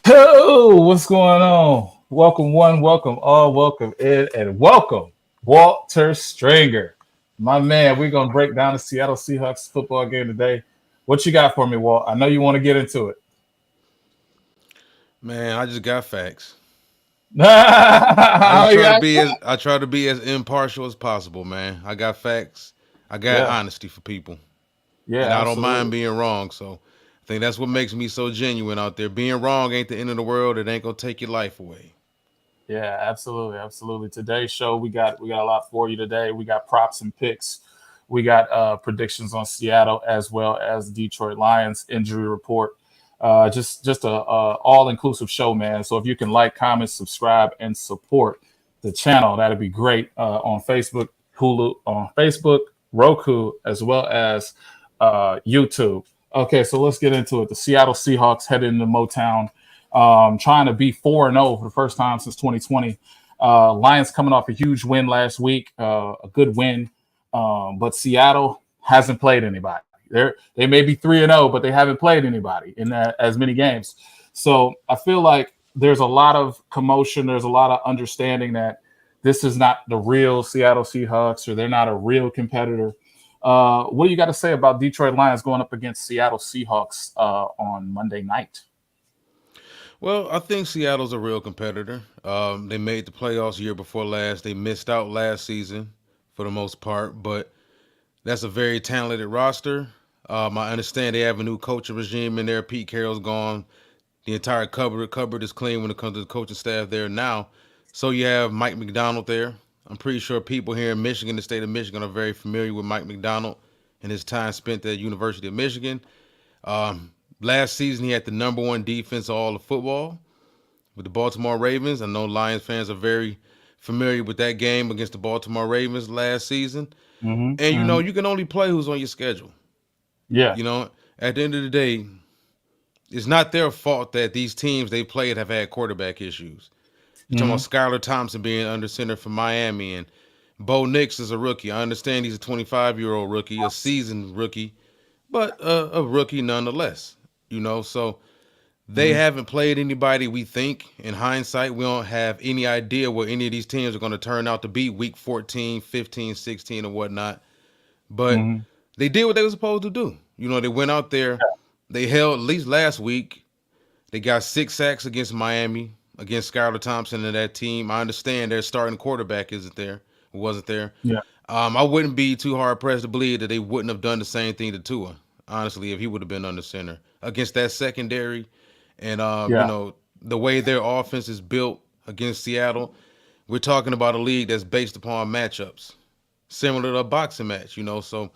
Oh, what's going on? Welcome one, welcome all, welcome Ed, and welcome Walter Stringer. My man, we're gonna break down the Seattle Seahawks football game today. What you got for me, Walt? I know you want to get into it. Man, I just got facts. Yeah, I try to be as impartial as possible, man. I got facts. I got yeah, honesty for people. And yeah, I don't mind absolutely. being wrong. So I think that's what makes me so genuine out there. Being wrong ain't the end of the world. It ain't gonna take your life away. Yeah, absolutely, absolutely. Today's show, we got a lot for you today. We got props and picks. We got predictions on Seattle as well as Detroit Lions injury report. Just a all inclusive show, man. So if you can like, comment, subscribe, and support the channel, that'd be great. On Facebook, Hulu, on Facebook, Roku, as well as YouTube. Okay, so let's get into it. The Seattle Seahawks headed into Motown, trying to be 4-0 for the first time since 2020. Lions coming off a huge win last week, a good win, but Seattle hasn't played anybody. They may be 3-0, but they haven't played anybody in as many games. So I feel like there's a lot of commotion. There's a lot of understanding that this is not the real Seattle Seahawks, or they're not a real competitor. What do you got to say about Detroit Lions going up against Seattle Seahawks on Monday night? Well, I think Seattle's a real competitor. They made the playoffs year before last. They missed out last season for the most part, but that's a very talented roster. I understand they have a new coaching regime in there. Pete Carroll's gone. The entire cupboard is clean when it comes to the coaching staff there now. So you have Mike McDonald there. I'm pretty sure people here in Michigan, the state of Michigan, are very familiar with Mike McDonald and his time spent at University of Michigan. Last season, he had the number one defense of all of football with the Baltimore Ravens. I know Lions fans are very familiar with that game against the Baltimore Ravens last season. Mm-hmm, And mm-hmm. you can only play who's on your schedule. Yeah. You know, at the end of the day, it's not their fault that these teams they played have had quarterback issues. You're talking about Mm-hmm. Skylar Thompson being under center for Miami, and Bo Nix is a rookie. I understand he's a 25-year-old rookie, a seasoned rookie, but a rookie nonetheless. So they Mm-hmm. haven't played anybody we think. In hindsight, we don't have any idea what any of these teams are going to turn out to be week 14, 15, 16, or whatnot. But Mm-hmm. they did what they were supposed to do. They went out there, they held, at least last week, they got 6 sacks against Miami, against Skylar Thompson and that team. I understand their starting quarterback wasn't there. Yeah. I wouldn't be too hard pressed to believe that they wouldn't have done the same thing to Tua, honestly, if he would have been under center against that secondary. And Yeah. the way their offense is built against Seattle, we're talking about a league that's based upon matchups, similar to a boxing match. So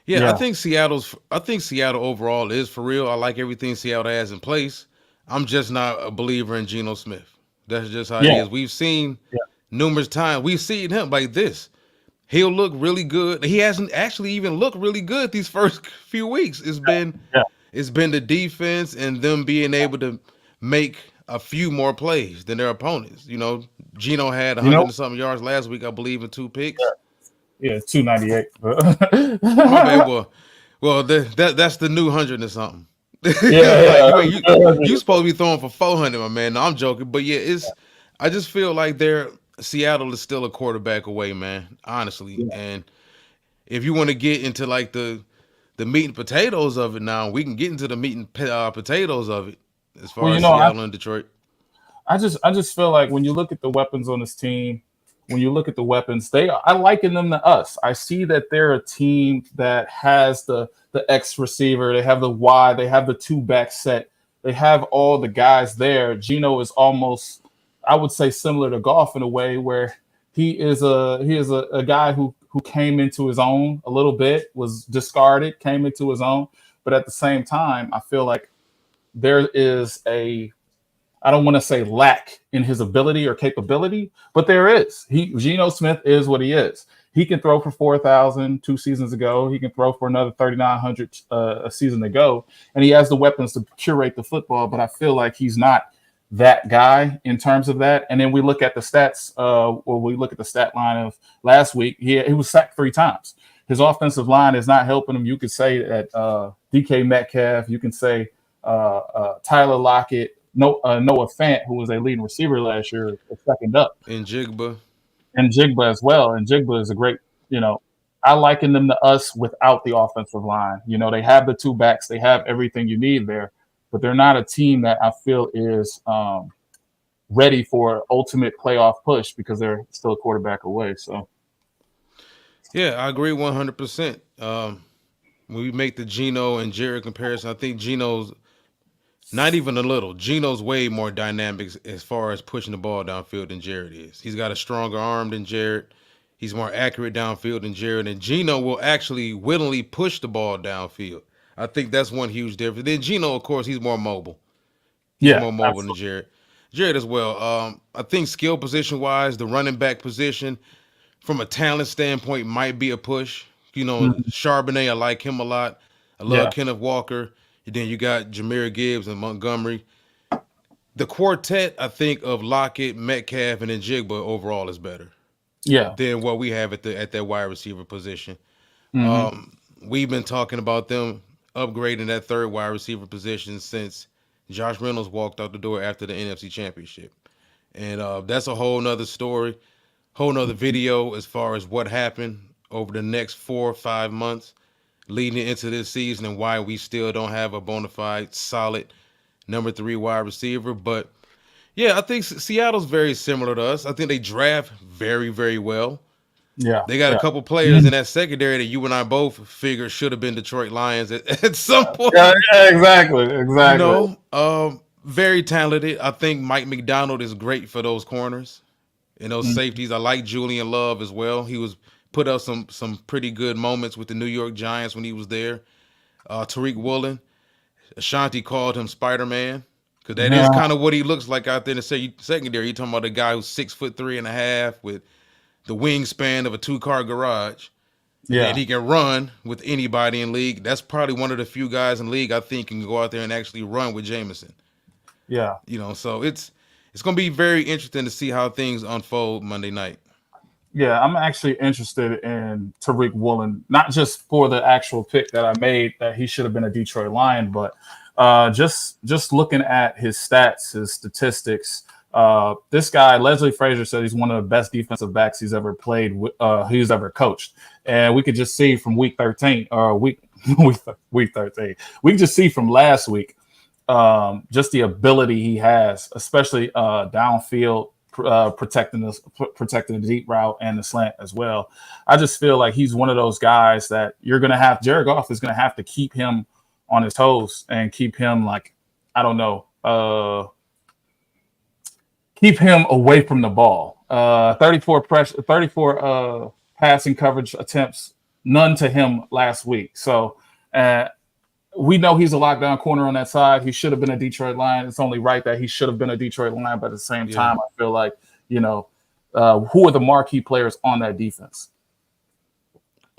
yeah, Yeah. I think Seattle overall is for real. I like everything Seattle has in place. I'm just not a believer in Geno Smith. That's just how it Yeah. is. We've seen Yeah. numerous times. We've seen him like this. He'll look really good. He hasn't actually even looked really good these first few weeks. Yeah. It's been the defense and them being able to make a few more plays than their opponents. Geno had You 100 know, and something yards last week, I believe, and 2 picks. yeah, it's 298. My bad. Well, that's the new 100 or something. Like Yeah, you supposed to be throwing for 400, my man. No, I'm joking, but yeah, it's. I just feel like Seattle is still a quarterback away, man. Honestly, yeah. and if you want to get into like the meat and potatoes of it, now we can get into the meat and potatoes of it as Well, far as Seattle and Detroit. I just feel like when you look at the weapons on this team, when you look at the weapons, I liken them to us. I see that they're a team that has the X receiver, they have the Y, they have the two back set, they have all the guys there. Gino is almost, I would say, similar to Golf in a way where he is a guy who came into his own a little bit, was discarded, came into his own, but at the same time, I feel like there is a, I don't want to say lack in his ability or capability, but there is. Geno Smith is what he is. He can throw for 4,000 2 seasons ago. He can throw for another 3,900 a season ago, and he has the weapons to curate the football. But I feel like he's not that guy in terms of that. And then we look at the stats. Or we look at the stat line of last week. He was sacked 3 times. His offensive line is not helping him. You could say that DK Metcalf. You can say Tyler Lockett, Noah Fant, who was a leading receiver last year, is second up, And Jigba. and Jigba as well. And Jigba is a great, you know, I liken them to us without the offensive line. You know, they have the two backs, they have everything you need there, but they're not a team that I feel is ready for ultimate playoff push because they're still a quarterback away. So Yeah, I agree 100%. When we make the Geno and Jared comparison, I think Geno's not even a little. Geno's way more dynamic as far as pushing the ball downfield than Jared is. He's got a stronger arm than Jared. He's more accurate downfield than Jared, and Geno will actually willingly push the ball downfield. I think that's one huge difference. Then Geno, of course, he's more mobile. He's yeah, more mobile than absolutely. Jared. Jared as well. I think skill position wise, the running back position from a talent standpoint might be a push. You know, Mhm. Charbonnet, I like him a lot. I love Yeah, Kenneth Walker. And then you got Jameer Gibbs and Montgomery. The quartet, I think, of Lockett, Metcalf, and then Jigba overall is better yeah. than what we have at that wide receiver position. Hmm. We've been talking about them upgrading that third wide receiver position since Josh Reynolds walked out the door after the NFC Championship. And that's a whole nother story, whole nother video as far as what happened over the next 4 or 5 months leading into this season and why we still don't have a bona fide solid number 3 wide receiver. But yeah, I think Seattle's very similar to us. I think they draft very, very well. Yeah, They got a yeah. couple players in Mhm. that secondary that you and I both figured should have been Detroit Lions at some Yeah, point. yeah, exactly, You exactly. know, very talented. I think Mike McDonald is great for those corners and those Mhm. safeties. I like Julian Love as well. He was put up some pretty good moments with the New York Giants when he was there. Tariq Woolen, Ashanti called him Spider Man because that is Yeah, kind of what he looks like out there in the secondary. You're talking about a guy who's 6'3.5" with the wingspan of a 2-car garage, and then yeah, he can run with anybody in league. That's probably one of the few guys in league I think can go out there and actually run with Jameson. yeah. You know, so it's gonna be very interesting to see how things unfold Monday night. Yeah, I'm actually interested in Tariq Woolen, not just for the actual pick that I made that he should have been a Detroit Lion, but just looking at his stats, his statistics. This guy, Leslie Frazier, said he's one of the best defensive backs he's ever played, he's ever coached, and we could just see from week 13 or week 13, we can just see from last week just the ability he has, especially downfield, protecting the deep route and the slant as well. I just feel like he's one of those guys that you're going to have. Jared Goff is going to have to keep him on his toes and keep him like I don't know, keep him away from the ball. 34 passing coverage attempts, none to him last week. So. We know he's a lockdown corner on that side. He should have been a Detroit Lion. It's only right that he should have been a Detroit Lion, but at the same Yeah. time, I feel like, you know, who are the marquee players on that defense?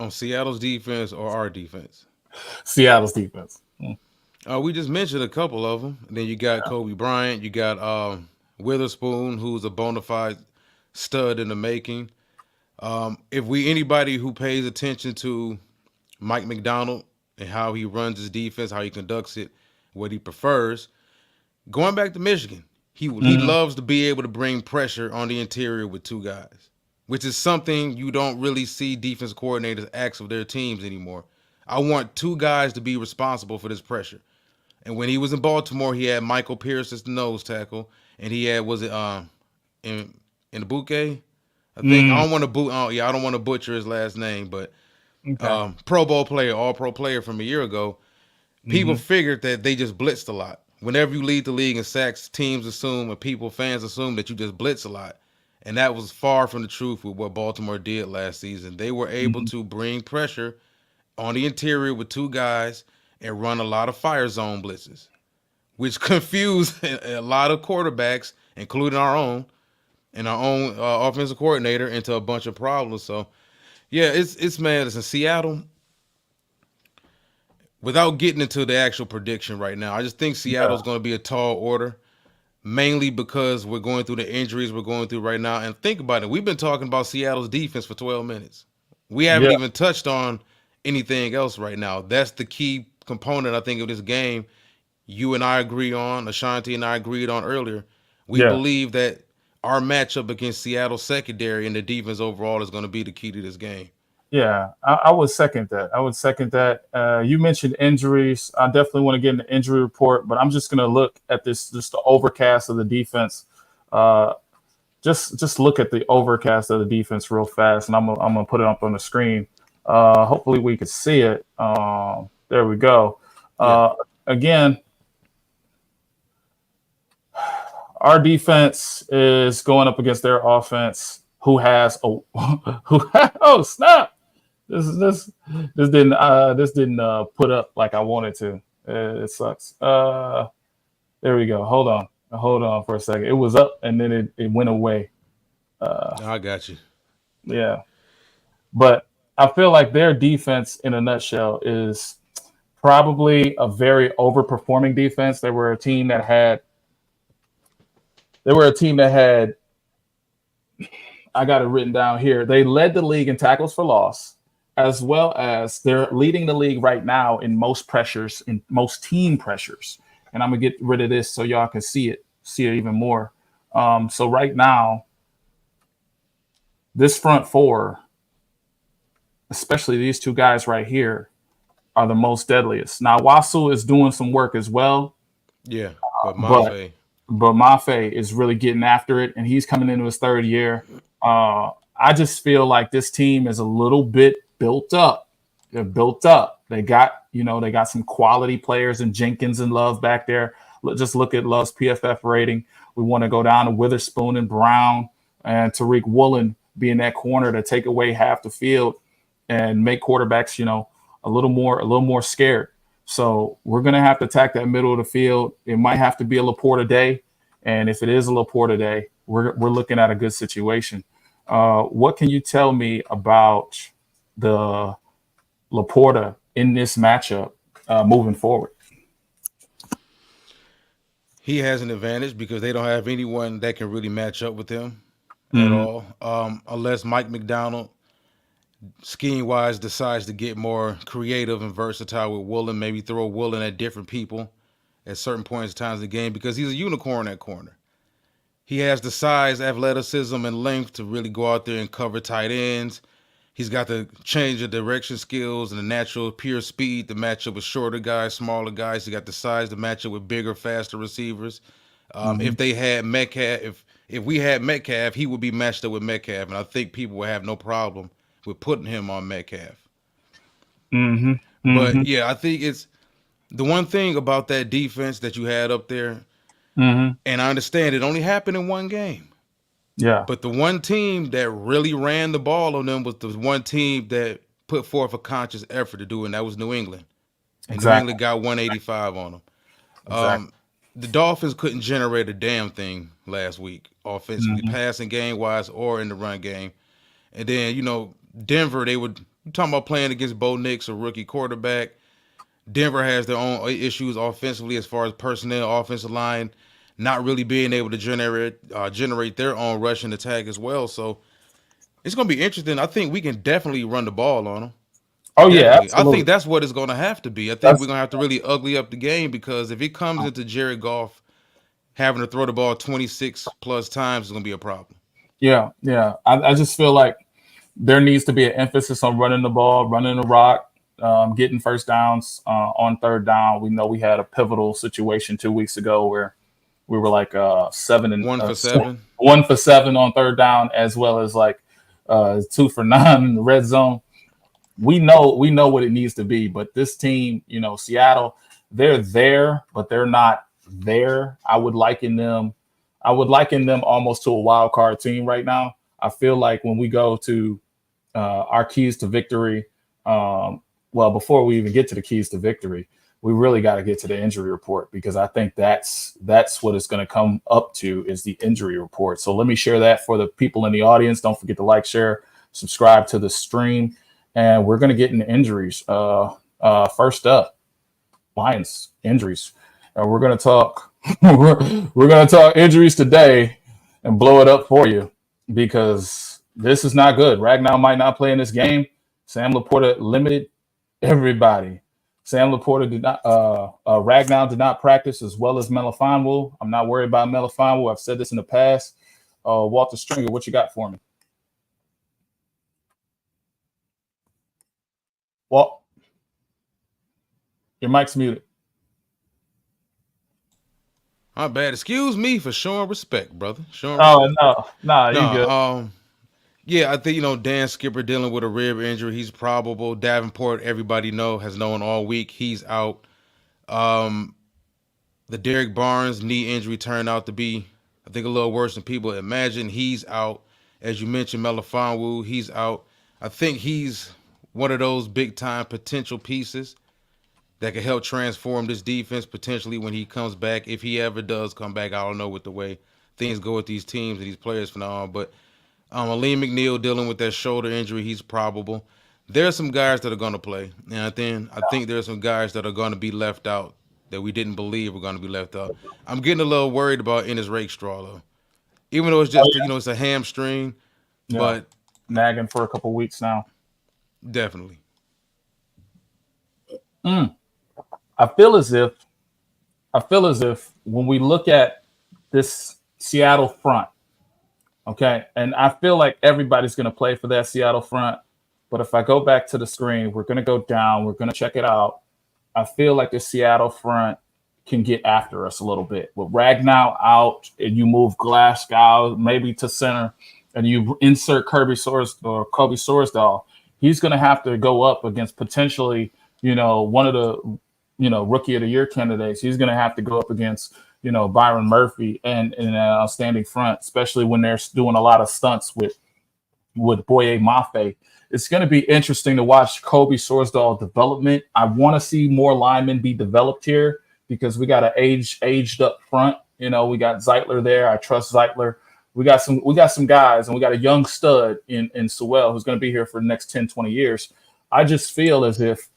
On Seattle's defense or our defense? Seattle's defense. Mm. We just mentioned a couple of them. And then you got Kobe Bryant. You got Witherspoon, who's a bona fide stud in the making. If we anybody who pays attention to Mike McDonald and how he runs his defense, how he conducts it, what he prefers, going back to Michigan, he Mhm. loves to be able to bring pressure on the interior with two guys, which is something you don't really see defense coordinators ask of their teams anymore. I want two guys to be responsible for this pressure. And when he was in Baltimore, he had Michael Pierce as the nose tackle, and he had was it in the bouquet? I think I Mm. don't want to I don't want to butcher his last name, but Okay. Pro Bowl player, All Pro player from a year ago. People Hmm. figured that they just blitzed a lot. Whenever you lead the league in sacks, teams assume and fans assume that you just blitz a lot. And that was far from the truth with what Baltimore did last season. They were able Hmm. to bring pressure on the interior with two guys and run a lot of fire zone blitzes, which confused a lot of quarterbacks, including our own and our own offensive coordinator, into a bunch of problems. So yeah, it's man, it's in Seattle. Without getting into the actual prediction right now, I just think Yeah. Seattle's going to be a tall order, mainly because we're going through the injuries we're going through right now. And think about it, we've been talking about Seattle's defense for 12 minutes. We haven't Yeah. even touched on anything else right now. That's the key component, I think, of this game. you and I agree on, Ashanti and I agreed on earlier. We Yeah. believe that our matchup against Seattle secondary and the defense overall is going to be the key to this game. Yeah, I would second that. I would second that. You mentioned injuries. I definitely want to get an injury report, but I'm just going to look at this, just the overcast of the defense. Uh, just look at the overcast of the defense real fast, and I'm gonna put it up on the screen. Hopefully we can see it. There we go. Yeah. Again, our defense is going up against their offense, who has a who oh snap. This didn't put up like I wanted to. It sucks. There we go. Hold on for a second. It was up and then it went away. I got you. Yeah, but I feel like their defense, in a nutshell, is probably a very overperforming defense. They were a team that had. I got it written down here. They led the league in tackles for loss, as well as they're leading the league right now in most pressures, in most team pressures. And I'm gonna get rid of this so y'all can see it even more. So right now, this front four, especially these two guys right here, are the most deadliest. Now Wasu is doing some work as well, Yeah, but but Mafe, Mafe is really getting after it, and he's coming into his third year. I just feel like this team is a little bit built up. They're built up. They got some quality players in Jenkins and Love back there. Just look at Love's PFF rating. We want to go down to Witherspoon and Brown and Tariq Woolen be in that corner to take away half the field and make quarterbacks, a little more scared. So we're going to have to attack that middle of the field. It might have to be a Laporta day. And if it is a Laporta day, we're looking at a good situation. What can you tell me about the Laporta in this matchup moving forward? he has an advantage because they don't have anyone that can really match up with him at all, unless Mike McDonald, scheme wise, decides to get more creative and versatile with Woolen, maybe throw Woolen at different people at certain points in times of the game because he's a unicorn at corner. He has the size, athleticism, and length to really go out there and cover tight ends. He's got the change of direction skills and the natural pure speed to match up with shorter guys, smaller guys. He got the size to match up with bigger, faster receivers. If they had Metcalf, if we had Metcalf, he would be matched up with Metcalf, and I think people would have no problem with putting him on Metcalf. Mm-hmm. But Mm-hmm. yeah, I think it's the one thing about that defense that you had up there, Mm-hmm. and I understand it only happened in one game. Yeah. But the one team that really ran the ball on them was the one team that put forth a conscious effort to do it, and that was New England. And New Exactly. England got 185 on them. Exactly. The Dolphins couldn't generate a damn thing last week, offensively, Mm-hmm. passing game wise or in the run game. And then, Denver, they would talking about playing against Bo Nix, a rookie quarterback. Denver has their own issues offensively as far as personnel, offensive line, not really being able to generate their own rushing attack as well. So it's going to be interesting. I think we can definitely run the ball on them. Oh yeah, Definitely. I think absolutely. that's what it's going to have to be. I think we're That's going to have to really ugly up the game because if it comes into Jared Goff having to throw the ball 26 plus times, it's going to be a problem. yeah, yeah. I just feel like there needs to be an emphasis on running the ball, running the rock, getting first downs on third down. We know we had a pivotal situation 2 weeks ago where we were like 1 for 7. 1 for 7 on third down, as well as like 2 for 9 in the red zone. We know what it needs to be, but this team, Seattle, they're there, but they're not there. I would liken them almost to a wild card team right now. I feel like when we go to our keys to victory, well, before we even get to the keys to victory, we really got to get to the injury report because I think that's what it's going to come up to is the injury report. So let me share that for the people in the audience. Don't forget to like, share, subscribe to the stream, and we're going to get into injuries. First up, Lions injuries. We're going to talk. we're going to talk injuries today and blow it up for you because this is not good. Ragnar might not play in this game. Sam Laporta limited everybody. Sam Laporta did not. Ragnow did not practice as well as Melifonwu. I'm not worried about Melifonwu. I've said this in the past. Walter Stringer, what you got for me? Well, your mic's muted. My bad. Excuse me for showing respect, brother. Showing Oh respect. no, you good. No, yeah, I think Dan Skipper dealing with a rib injury. He's probable. Davenport, everybody has known all week. He's out. The Derek Barnes knee injury turned out to be, I think, a little worse than people imagine. He's out. As you mentioned, Melifonwu, he's out. I think he's one of those big-time potential pieces that could help transform this defense potentially when he comes back. If he ever does come back, I don't know with the way things go with these teams and these players from now on. But Aleem McNeil dealing with that shoulder injury, he's probable. There's some guys that are going to play. And I think there's some guys that are going to be left out that we didn't believe were going to be left out. I'm getting a little worried about Ennis Rakestraw, though. Even though it's just, it's a hamstring, but nagging for a couple weeks now. Definitely. I feel as if when we look at this Seattle front, okay, and I feel like everybody's going to play for that Seattle front, but if I go back to the screen, we're going to go down, we're going to check it out. I feel like the Seattle front can get after us a little bit. With Ragnow out, and you move Glasgow maybe to center, and you insert Kobe Sorsdahl, he's going to have to go up against potentially, one of the, rookie of the year candidates. He's going to have to go up against, Byron Murphy and an outstanding front, especially when they're doing a lot of stunts with Boye Mafe. It's going to be interesting to watch Kobe Sorsdahl development. I want to see more linemen be developed here because we got an aged up front. We got Zeitler there. I trust Zeitler. We got some guys, and we got a young stud in Sewell who's going to be here for the next 10, 20 years. I just feel as if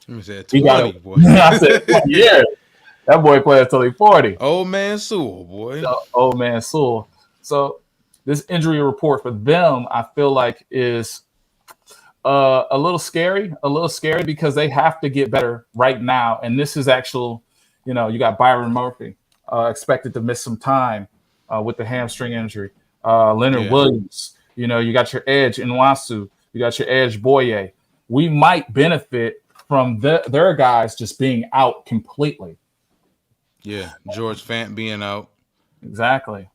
he got it. I said 20 years. That boy plays until he's 40. Old man Sewell, boy. Old man Sewell. So this injury report for them, I feel like, is a little scary because they have to get better right now. And this is actual, you got Byron Murphy expected to miss some time with the hamstring injury. Leonard Williams, you got your edge Nwasu, you got your edge Boye. We might benefit from their guys just being out completely. Yeah, George Fant being out. Exactly.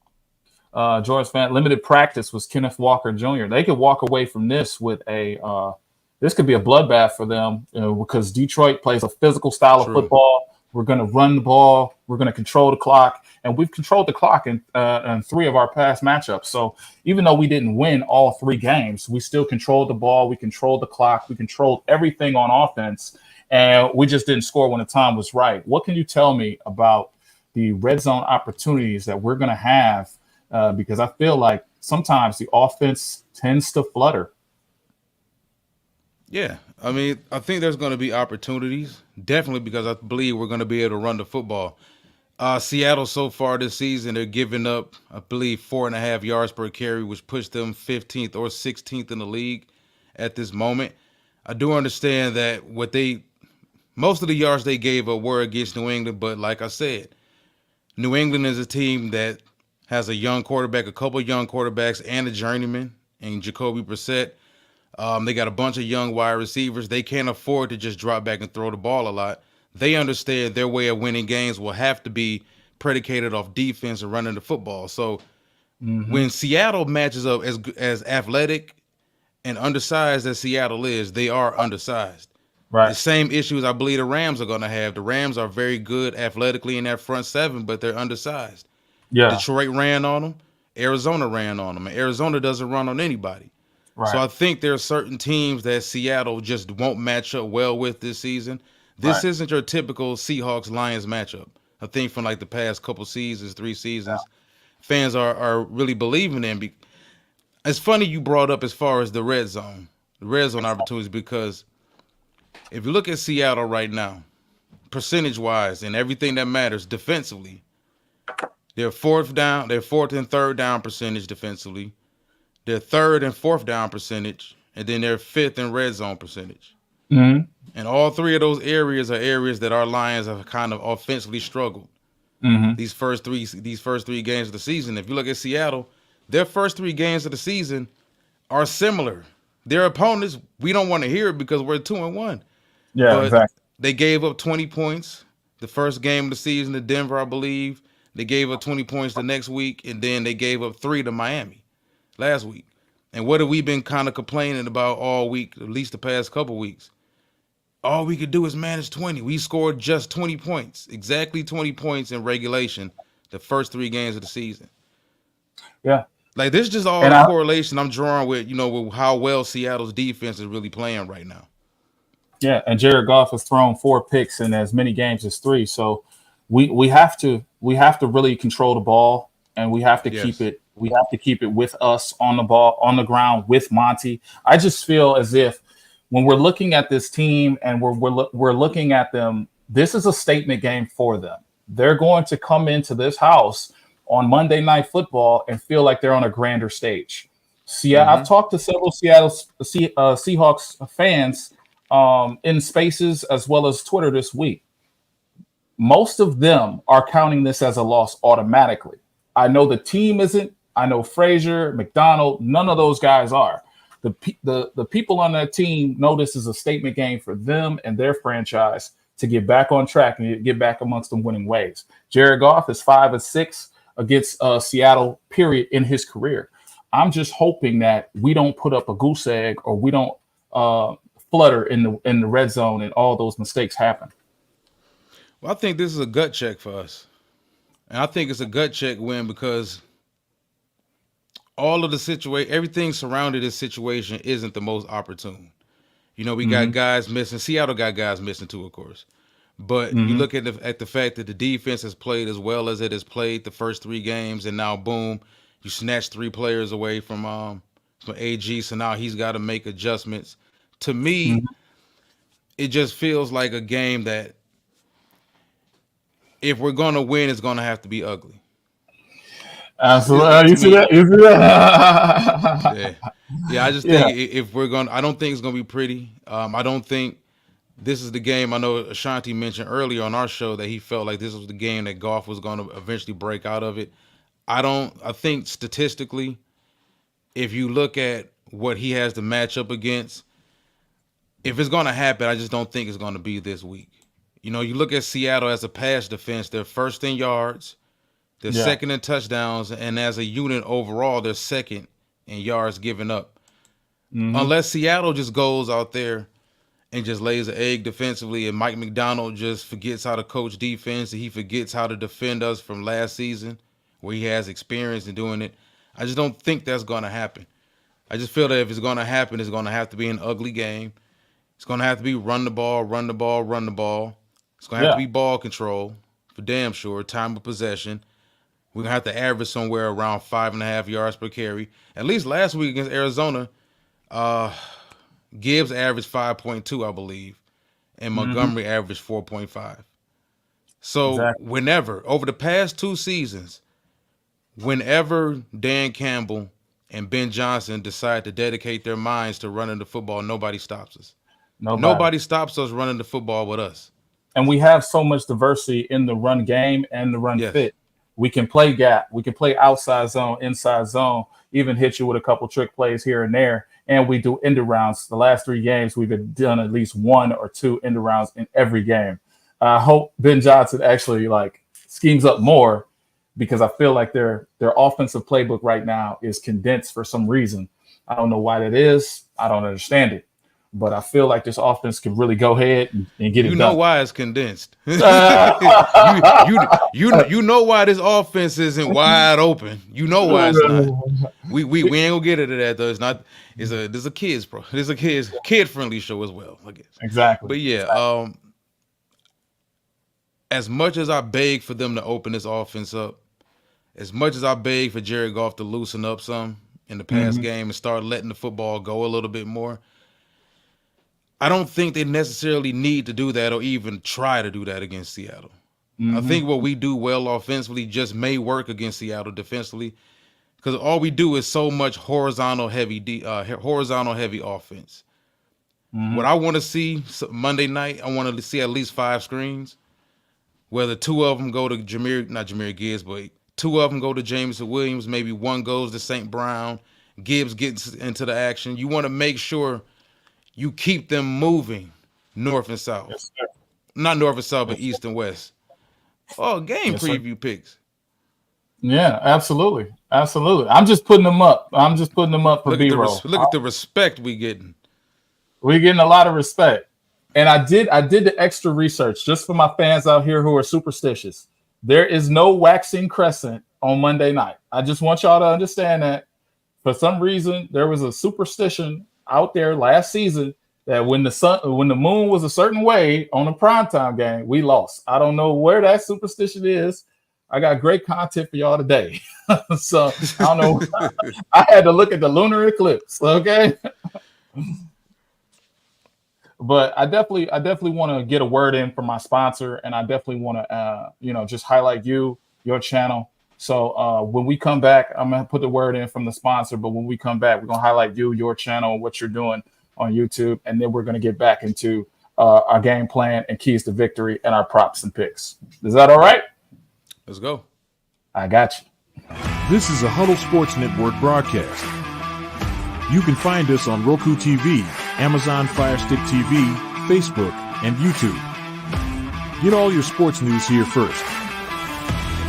George Fant, limited practice was Kenneth Walker Jr. They could walk away from this with this could be a bloodbath for them, because Detroit plays a physical style of football. We're going to run the ball. We're going to control the clock. And we've controlled the clock in 3 of our past matchups. So even though we didn't win all 3 games, we still controlled the ball. We controlled the clock. We controlled everything on offense. And we just didn't score when the time was right. What can you tell me about the red zone opportunities that we're going to have? Because I feel like sometimes the offense tends to flutter. Yeah, I mean, I think there's going to be opportunities, definitely, because I believe we're going to be able to run the football. Seattle so far this season, they're giving up, I believe, 4.5 yards per carry, which pushed them 15th or 16th in the league at this moment. I do understand that most of the yards they gave up were against New England, but like I said, New England is a team that has a young quarterback, a couple of young quarterbacks, and a journeyman in Jacoby Brissett. They got a bunch of young wide receivers. They can't afford to just drop back and throw the ball a lot. They understand their way of winning games will have to be predicated off defense and running the football. So when Seattle matches up as athletic and undersized as Seattle is, they are undersized. Right. The same issues I believe the Rams are going to have. The Rams are very good athletically in that front 7, but they're undersized. Yeah. Detroit ran on them. Arizona ran on them. And Arizona doesn't run on anybody. Right. So I think there are certain teams that Seattle just won't match up well with this season. This isn't your typical Seahawks-Lions matchup. I think from like the past couple seasons, 3 seasons, fans are really believing in. It's funny you brought up as far as the red zone opportunities, because if you look at Seattle right now, percentage-wise and everything that matters defensively, their fourth and third down percentage defensively, their third and fourth down percentage, and then their 5th and red zone percentage. Mm-hmm. And all three of those areas are areas that our Lions have kind of offensively struggled. Mm-hmm. These first three games of the season. If you look at Seattle, their first three games of the season are similar. Their opponents, we don't want to hear it because we're 2-1. Yeah, But exactly. they gave up 20 points the first game of the season to Denver, I believe. They gave up 20 points the next week, and then they gave up 3 to Miami last week. And what have we been kind of complaining about all week, at least the past couple weeks? All we could do is manage 20. We scored just 20 points, exactly 20 points in regulation the first 3 games of the season. Yeah. Like, this is just all And the I correlation I'm drawing with, with how well Seattle's defense is really playing right now. Yeah, and Jared Goff has thrown 4 picks in as many games as 3. So we have to really control the ball, and Yes. we have to keep it with us on the ball on the ground with Monty. I just feel as if when we're looking at this team and we're looking at them, this is a statement game for them. They're going to come into this house on Monday Night Football and feel like they're on a grander stage. See, I've Mm-hmm. talked to several Seahawks fans in spaces as well as Twitter this week. Most of them are counting this as a loss automatically. I know the team isn't. I know Frazier, McDonald, none of those guys are. The people on that team know this is a statement game for them and their franchise to get back on track and get back amongst the winning ways. Jared Goff is 5-6 against Seattle, period, in his career. I'm just hoping that we don't put up a goose egg or we don't uh, flutter in the red zone and all those mistakes happen. Well, I think this is a gut check for us. And I think it's a gut check win because all of the situation, everything surrounding this situation isn't the most opportune. We got Mm-hmm. guys missing. Seattle got guys missing too, of course. But you Mm-hmm. look at the fact that the defense has played as well as it has played the first 3 games, and now boom, you snatch 3 players away from AG. So now he's got to make adjustments. To me, Mm-hmm. it just feels like a game that if we're gonna win, it's gonna have to be ugly. Absolutely. To You see me, that? You see yeah, that? yeah. I just think Yeah. if we're gonna, I don't think it's gonna be pretty. I don't think this is the game. I know Ashanti mentioned earlier on our show that he felt like this was the game that Golf was going to eventually break out of it. I don't. I think statistically, if you look at what he has to match up against, if it's going to happen, I just don't think it's going to be this week. You look at Seattle as a pass defense; they're first in yards, they're Yeah. second in touchdowns, and as a unit overall, they're second in yards given up. Mm-hmm. Unless Seattle just goes out there and just lays an egg defensively, and Mike McDonald just forgets how to coach defense, and he forgets how to defend us from last season, where he has experience in doing it. I just don't think that's going to happen. I just feel that if it's going to happen, it's going to have to be an ugly game. It's going to have to be run the ball, run the ball, run the ball. It's going to have to Yeah. be ball control for damn sure. Time of possession. We're going to have to average somewhere around 5.5 yards per carry. At least last week against Arizona, uh, Gibbs averaged 5.2, I believe, and Mm-hmm. Montgomery averaged 4.5. So Exactly. whenever, over the past 2 seasons, whenever Dan Campbell and Ben Johnson decide to dedicate their minds to running the football, nobody stops us. Nobody. Nobody stops us running the football with us. And we have so much diversity in the run game and the run Yes. fit. We can play gap. We can play outside zone, inside zone, even hit you with a couple trick plays here and there. And we do end rounds. The last 3 games, we've done at least 1 or 2 end rounds in every game. I hope Ben Johnson actually like schemes up more because I feel like their offensive playbook right now is condensed for some reason. I don't know why that is. I don't understand it. But I feel like this offense can really go ahead and get You it know done. why it's condensed. you you Uh, you know why this offense isn't wide open. You know why it's not. We ain't gonna get into that though. It's not. There's a kids bro. There's a kid friendly show as well, I guess. exactly. But yeah, as much as I beg for them to open this offense up, as much as I beg for Jared Goff to loosen up some in the past Hmm. game and start letting the football go a little bit more, I don't think they necessarily need to do that or even try to do that against Seattle. I Hmm. think what we do well offensively just may work against Seattle defensively because all we do is so much horizontal heavy offense. What I want to see Monday night, I want to see at least 5 screens. Whether 2 of them go to not Jahmyr Gibbs, but 2 of them go to Jameson Williams. Maybe 1 goes to St. Brown. Gibbs gets into the action. You want to make sure you keep them moving north and south. Yes, sir. Not north and south, but east and west. Oh, game Yes, sir. preview picks. Yeah, absolutely. Absolutely. I'm just putting them up. For B-roll. Look at the respect we getting. We're getting a lot of respect. And I did the extra research just for my fans out here who are superstitious. There is no waxing crescent on Monday night. I just want y'all to understand that. For some reason, there was a superstition out there last season that when the moon was a certain way on a primetime game, we lost. I don't know where that superstition is. I got great content for y'all today. So I don't know. I had to look at the lunar eclipse. Okay. But I definitely want to get a word in from my sponsor, and I definitely want to, just highlight your channel. So when we come back, I'm gonna put the word in from the sponsor. But when we come back, we're gonna highlight your channel, what you're doing on YouTube, and then we're gonna get back into our game plan and keys to victory and our props and picks. Is that all right? Let's go. I got you. This is a Huddle Sports Network broadcast. You can find us on Roku TV, Amazon Fire Stick TV, Facebook, and YouTube. Get all your sports news here first.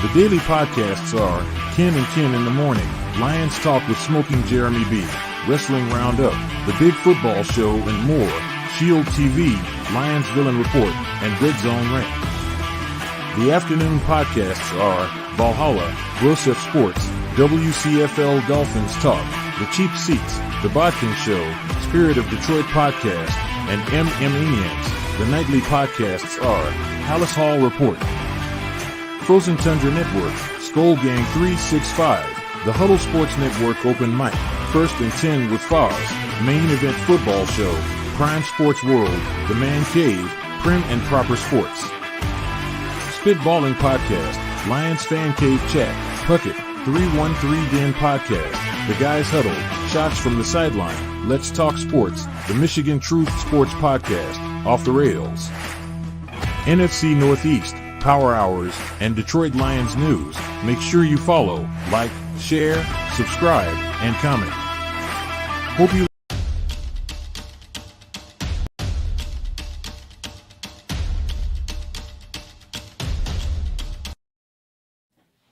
The daily podcasts are Ken and Ken in the Morning, Lions Talk with Smoking Jeremy B, Wrestling Roundup, The Big Football Show, and more, Shield TV, Lions Villain Report, and Red Zone Rant. The afternoon podcasts are Valhalla, Grosef Sports, WCFL Dolphins Talk, The Cheap Seats, The Bodkin Show, Spirit of Detroit Podcast, and Maniacs. The nightly podcasts are Palace Hall Report, Frozen Tundra Network, Skull Gang 365, The Huddle Sports Network Open Mic, First and 10 with Foz, Main Event Football Show, Prime Sports World, The Man Cave, Prim and Proper Sports. Spitballing Podcast, Lions Fan Cave Chat, Puckett, 313 Den Podcast, The Guys Huddle, Shots from the Sideline, Let's Talk Sports, The Michigan Truth Sports Podcast, Off the Rails, NFC Northeast, Power Hours, and Detroit Lions News. Make sure you follow, like, share, subscribe, and comment. Hope you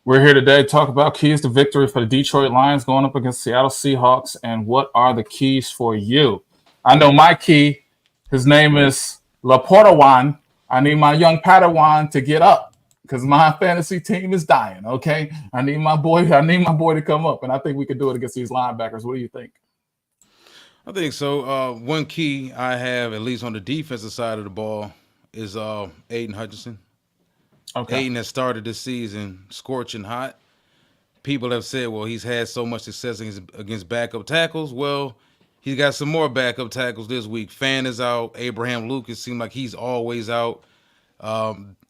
We're here today to talk about keys to victory for the Detroit Lions going up against Seattle Seahawks, and what are the keys for you? I know my key. His name is Laportawan. I need my young Padawan to get up because my fantasy team is dying. Okay, I need my boy to come up, and I think we can do it against these linebackers. What do you think? I think so. One key I have, at least on the defensive side of the ball, is Aiden Hutchinson. Okay. Aiden has started this season scorching hot. People have said, well, he's had so much success against backup tackles. Well, he's got some more backup tackles this week. Fan is out. Abraham Lucas seems like he's always out.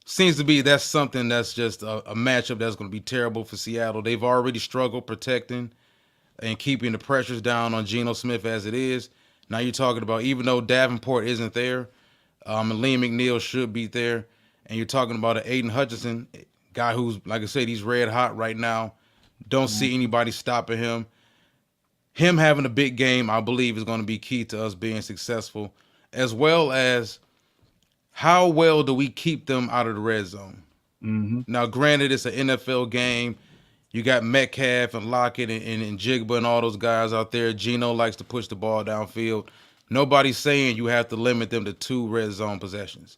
Seems to be that's something that's just a matchup that's going to be terrible for Seattle. They've already struggled protecting and keeping the pressures down on Geno Smith as it is. Now you're talking about, even though Davenport isn't there, and Liam McNeil should be there, and you're talking about an Aiden Hutchinson, guy who's, like I said, he's red hot right now. Don't see anybody stopping him. Him having a big game, I believe, is going to be key to us being successful, as well as how well do we keep them out of the red zone. Now, granted, it's an NFL game. You got Metcalf and Lockett and Jigba and all those guys out there. Geno likes to push the ball downfield. Nobody's saying you have to limit them to 2 red zone possessions.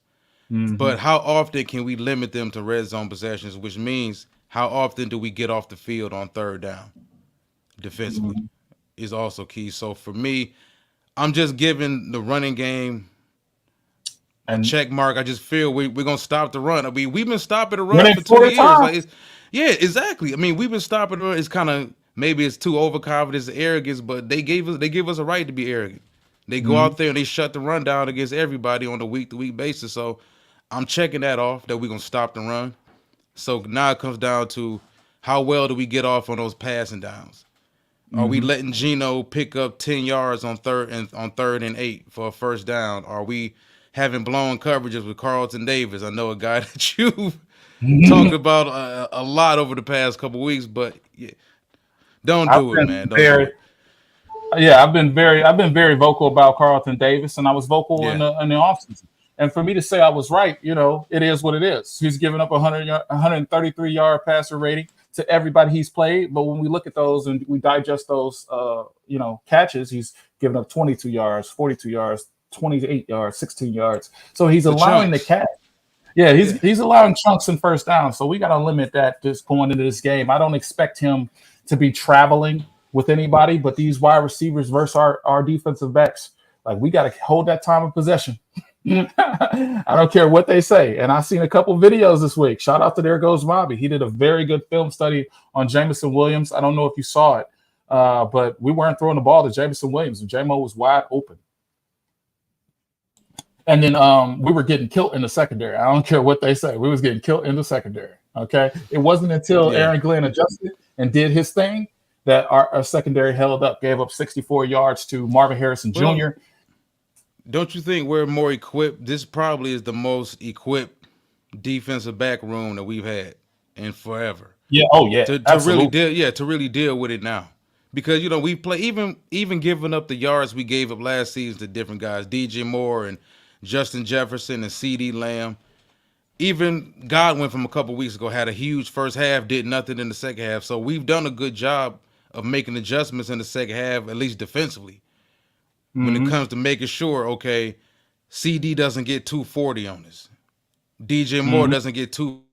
But how often can we limit them to red zone possessions, which means how often do we get off the field on 3rd down defensively is also key. So for me, I'm just giving the running game a check mark. I just feel we're going to stop the run. I mean, we've been stopping the run for 2 years. Like, yeah, exactly. I mean, we've been stopping the run. It's kind of, maybe it's too overconfidence, arrogance, but they give us a right to be arrogant. They go out there and they shut the run down against everybody on a week-to-week basis. So I'm checking that off, that we're going to stop the run. So now it comes down to how well do we get off on those passing downs. Are we letting Geno pick up 10 yards on third and 8 for a first down? Are we having blown coverages with Carlton Davis? I know a guy that you've talked about a lot over the past couple weeks, but yeah, don't do it, man. Don't do it. Yeah, I've been very vocal about Carlton Davis, and I was vocal in the offseason. And for me to say I was right, it is what it is. He's given up 133 yard passer rating to everybody he's played. But when we look at those and we digest those, catches, he's given up 22 yards, 42 yards, 28 yards, 16 yards. So he's allowing the catch. Yeah, he's allowing chunks and first down. So we got to limit that just going into this game. I don't expect him to be traveling with anybody, but these wide receivers versus our defensive backs, like we got to hold that time of possession. I don't care what they say. And I've seen a couple videos this week. Shout out to There Goes Bobby. He did a very good film study on Jameson Williams. I don't know if you saw it, but we weren't throwing the ball to Jameson Williams. J-Mo was wide open. And then we were getting killed in the secondary. I don't care what they say. We was getting killed in the secondary. Okay. It wasn't until Aaron Glenn adjusted and did his thing that our secondary held up, gave up 64 yards to Marvin Harrison Jr. Don't you think we're more equipped? This probably is the most equipped defensive back room that we've had in forever. Yeah. Oh yeah. To really deal with it now, because we play even giving up the yards we gave up last season to different guys, DJ Moore and Justin Jefferson and CeeDee Lamb. Even Godwin from a couple weeks ago had a huge first half, did nothing in the second half. So we've done a good job of making adjustments in the second half, at least defensively. When it comes to making sure, okay, CD doesn't get 240 on us. DJ Moore doesn't get two.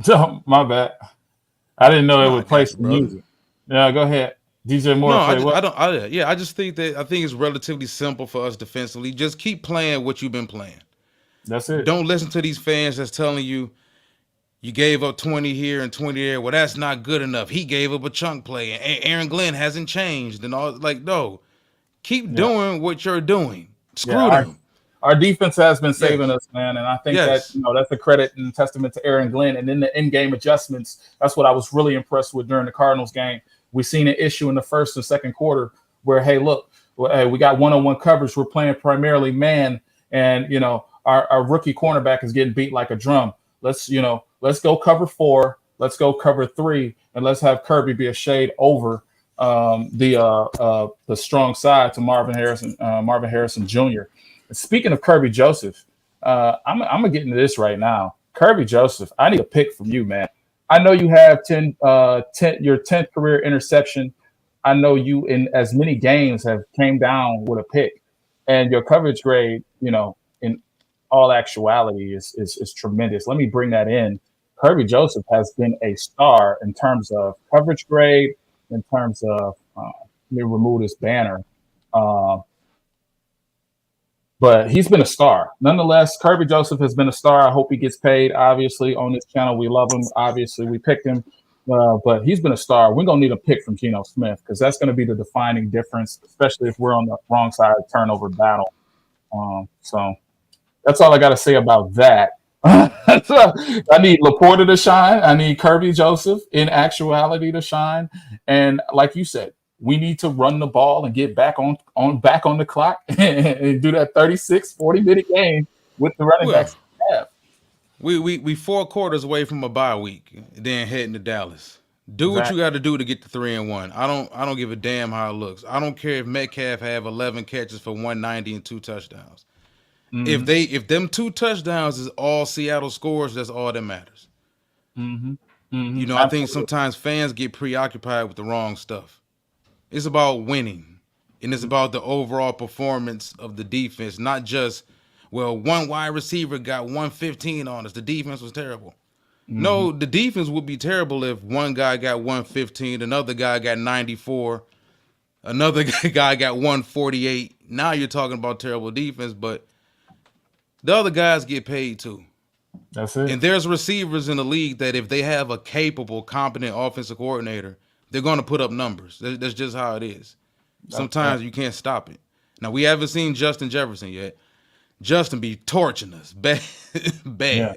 Oh, my bad. I didn't know it would play some music. Yeah, go ahead. DJ Moore. I just think it's relatively simple for us defensively. Just keep playing what you've been playing. That's it. Don't listen to these fans that's telling you gave up 20 here and 20 there. Well, that's not good enough. He gave up a chunk play, and Aaron Glenn hasn't changed and all. Like, no. Keep doing what you're doing. Screw them. Our defense has been saving us, man, and I think that that's a credit and testament to Aaron Glenn. And then the in-game adjustments. That's what I was really impressed with during the Cardinals game. We seen an issue in the first and second quarter where, hey, look, we got one-on-one coverage. We're playing primarily man, and our rookie cornerback is getting beat like a drum. Let's go cover 4. Let's go cover 3, and let's have Kirby be a shade over the strong side to Marvin Harrison Jr. And speaking of Kirby Joseph, I'm gonna get into this right now. Kirby Joseph, I need a pick from you, man. I know you have your 10th career interception. I know you in as many games have came down with a pick, and your coverage grade, in all actuality, is tremendous. Let me bring that in. Kirby Joseph has been a star in terms of coverage grade. In terms of, let me remove this banner, but he's been a star. Nonetheless, Kirby Joseph has been a star. I hope he gets paid. Obviously, on this channel, we love him. Obviously, we picked him, but he's been a star. We're gonna need a pick from Geno Smith because that's going to be the defining difference, especially if we're on the wrong side of the turnover battle. So that's all I got to say about that. I need Laporta to shine. I need Kirby Joseph in actuality to shine. And like you said, we need to run the ball and get back on the clock and do that 36, 40-minute game with the running backs we have. We 4 quarters away from a bye week, then heading to Dallas. Do what you got to do to get to 3-1. I don't give a damn how it looks. I don't care if Metcalf have 11 catches for 190 and 2 touchdowns. If them 2 touchdowns is all Seattle scores, that's all that matters. I think sometimes fans get preoccupied with the wrong stuff. It's about winning, and it's about the overall performance of the defense, not just, one wide receiver got 115 on us. The defense was terrible. No, the defense would be terrible if one guy got 115, another guy got 94, another guy got 148. Now you're talking about terrible defense, but the other guys get paid too. That's it. And there's receivers in the league that if they have a capable, competent offensive coordinator, they're going to put up numbers. That's just how it is. Sometimes you can't stop it. Now, we haven't seen Justin Jefferson yet. Justin be torching us bad. Yeah.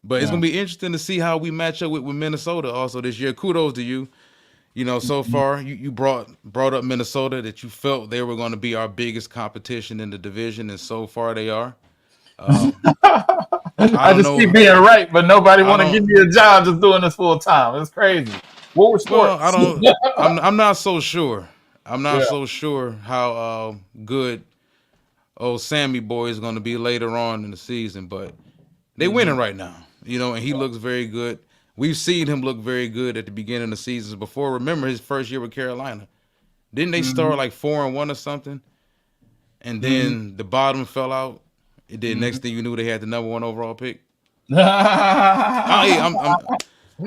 But it's going to be interesting to see how we match up with Minnesota also this year. Kudos to you. So far you brought up Minnesota, that you felt they were going to be our biggest competition in the division, and so far they are. I I don't just keep know. being right, but nobody I want to give don't. me a job just doing this full time. It's crazy. What were Well, I sports? don't. I'm not so sure. I'm not Yeah. so sure how good old Sammy boy is going to be later on in the season, but they winning right now. And he looks very good. We've seen him look very good at the beginning of the seasons before. Remember his first year with Carolina? Didn't they Mm-hmm. start like 4-1 or something? And Mm-hmm. then the bottom fell out. And then next Mm-hmm. thing you knew, they had the number 1 overall pick. Hey, Hey,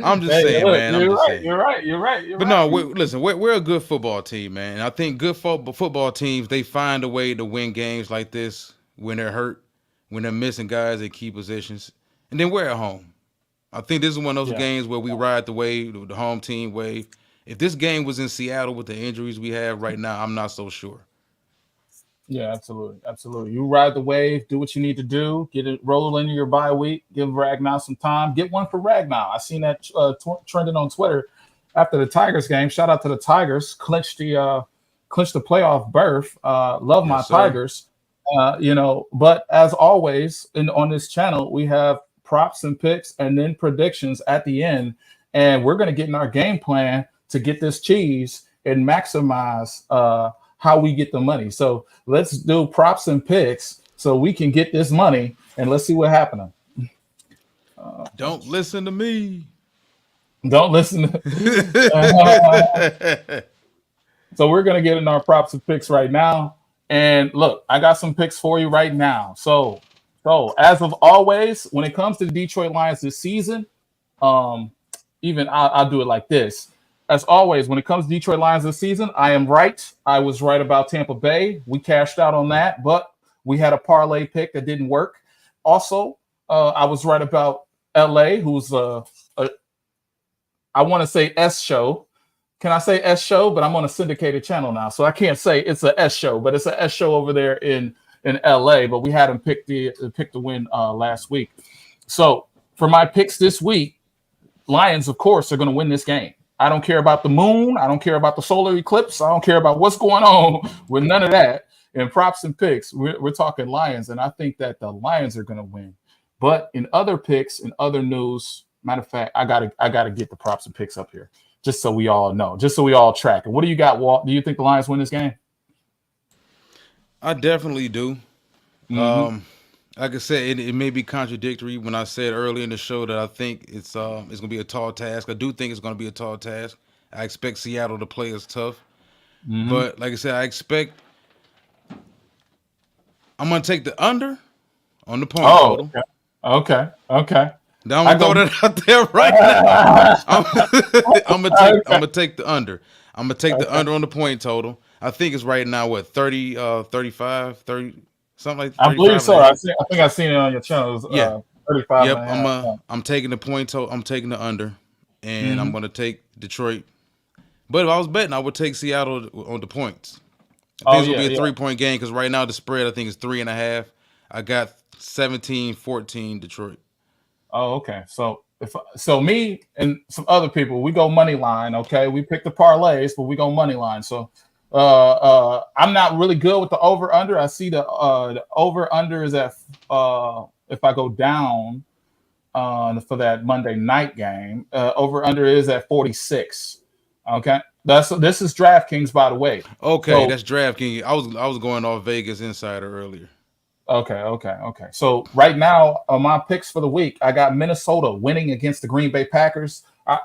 I'm just saying, look, man. I'm you're just right. saying. You're right. You're right. You're But no, right. listen, we're a good football team, man. And I think good football teams, they find a way to win games like this when they're hurt, when they're missing guys at key positions, and then we're at home. I think this is one of those Yeah. games where we ride the wave, the home team wave. If this game was in Seattle with the injuries we have right now, I'm not so sure. Yeah, absolutely, absolutely. You ride the wave, do what you need to do, get it roll into your bye week, give Ragnar some time, get one for Ragnar. I seen that trending on Twitter after the Tigers game. Shout out to the Tigers, clinched the playoff berth. Love my Yes, sir. Tigers. But as always, on this channel, we have props and picks and then predictions at the end, and we're gonna get in our game plan to get this cheese and maximize how we get the money. So let's do props and picks so we can get this money, and let's see what happens. Don't listen to me. Don't listen. So we're gonna get in our props and picks right now. And look, I got some picks for you right now. So as of always, when it comes to the Detroit Lions this season, even I'll do it like this. As always, when it comes to Detroit Lions this season, I am right. I was right about Tampa Bay. We cashed out on that, but we had a parlay pick that didn't work. Also, I was right about LA, who's I want to say S show. Can I say S show? But I'm on a syndicated channel now, so I can't say it's a S show, but it's a S show over there in LA. But we had them pick the win last week. So for my picks this week, Lions, of course, are going to win this game. I don't care about the moon. I don't care about the solar eclipse. I don't care about what's going on with none of that. And props and picks, we're talking Lions, and I think that the Lions are going to win. But in other picks, in other news, matter of fact, I gotta get the props and picks up here, just so we all know, just so we all track. And what do you got, Walt? Do you think the Lions win this game? I definitely do. Mm-hmm. Like I said, it may be contradictory when I said earlier in the show that I think it's going to be a tall task. I do think it's going to be a tall task. I expect Seattle to play us tough. Mm-hmm. But like I said, I'm going to take the under on the point total. Okay. Now I'm going to throw that out there right now. I'm going to take the under. I'm going to take the under on the point total. I think it's right now, what, 30, 35, 30, something like that. I believe so. I think I've seen it on your channel. Yeah. 35. Yep. I'm taking the point total. I'm taking the under, and I'm going to take Detroit. But if I was betting, I would take Seattle on the points. I think it's going to be a 3-point game because right now the spread, I think, is 3.5. I got 17-14 Detroit. Oh, okay. So me and some other people, we go money line. Okay, we pick the parlays, but we go money line. So I'm not really good with the over under. I see the over under is at if I go down for that Monday night game, over under is at 46. Okay, this is DraftKings, by the way. Okay, so, that's DraftKings. I was going off Vegas Insider earlier. Okay. So right now, my picks for the week, I got Minnesota winning against the Green Bay Packers.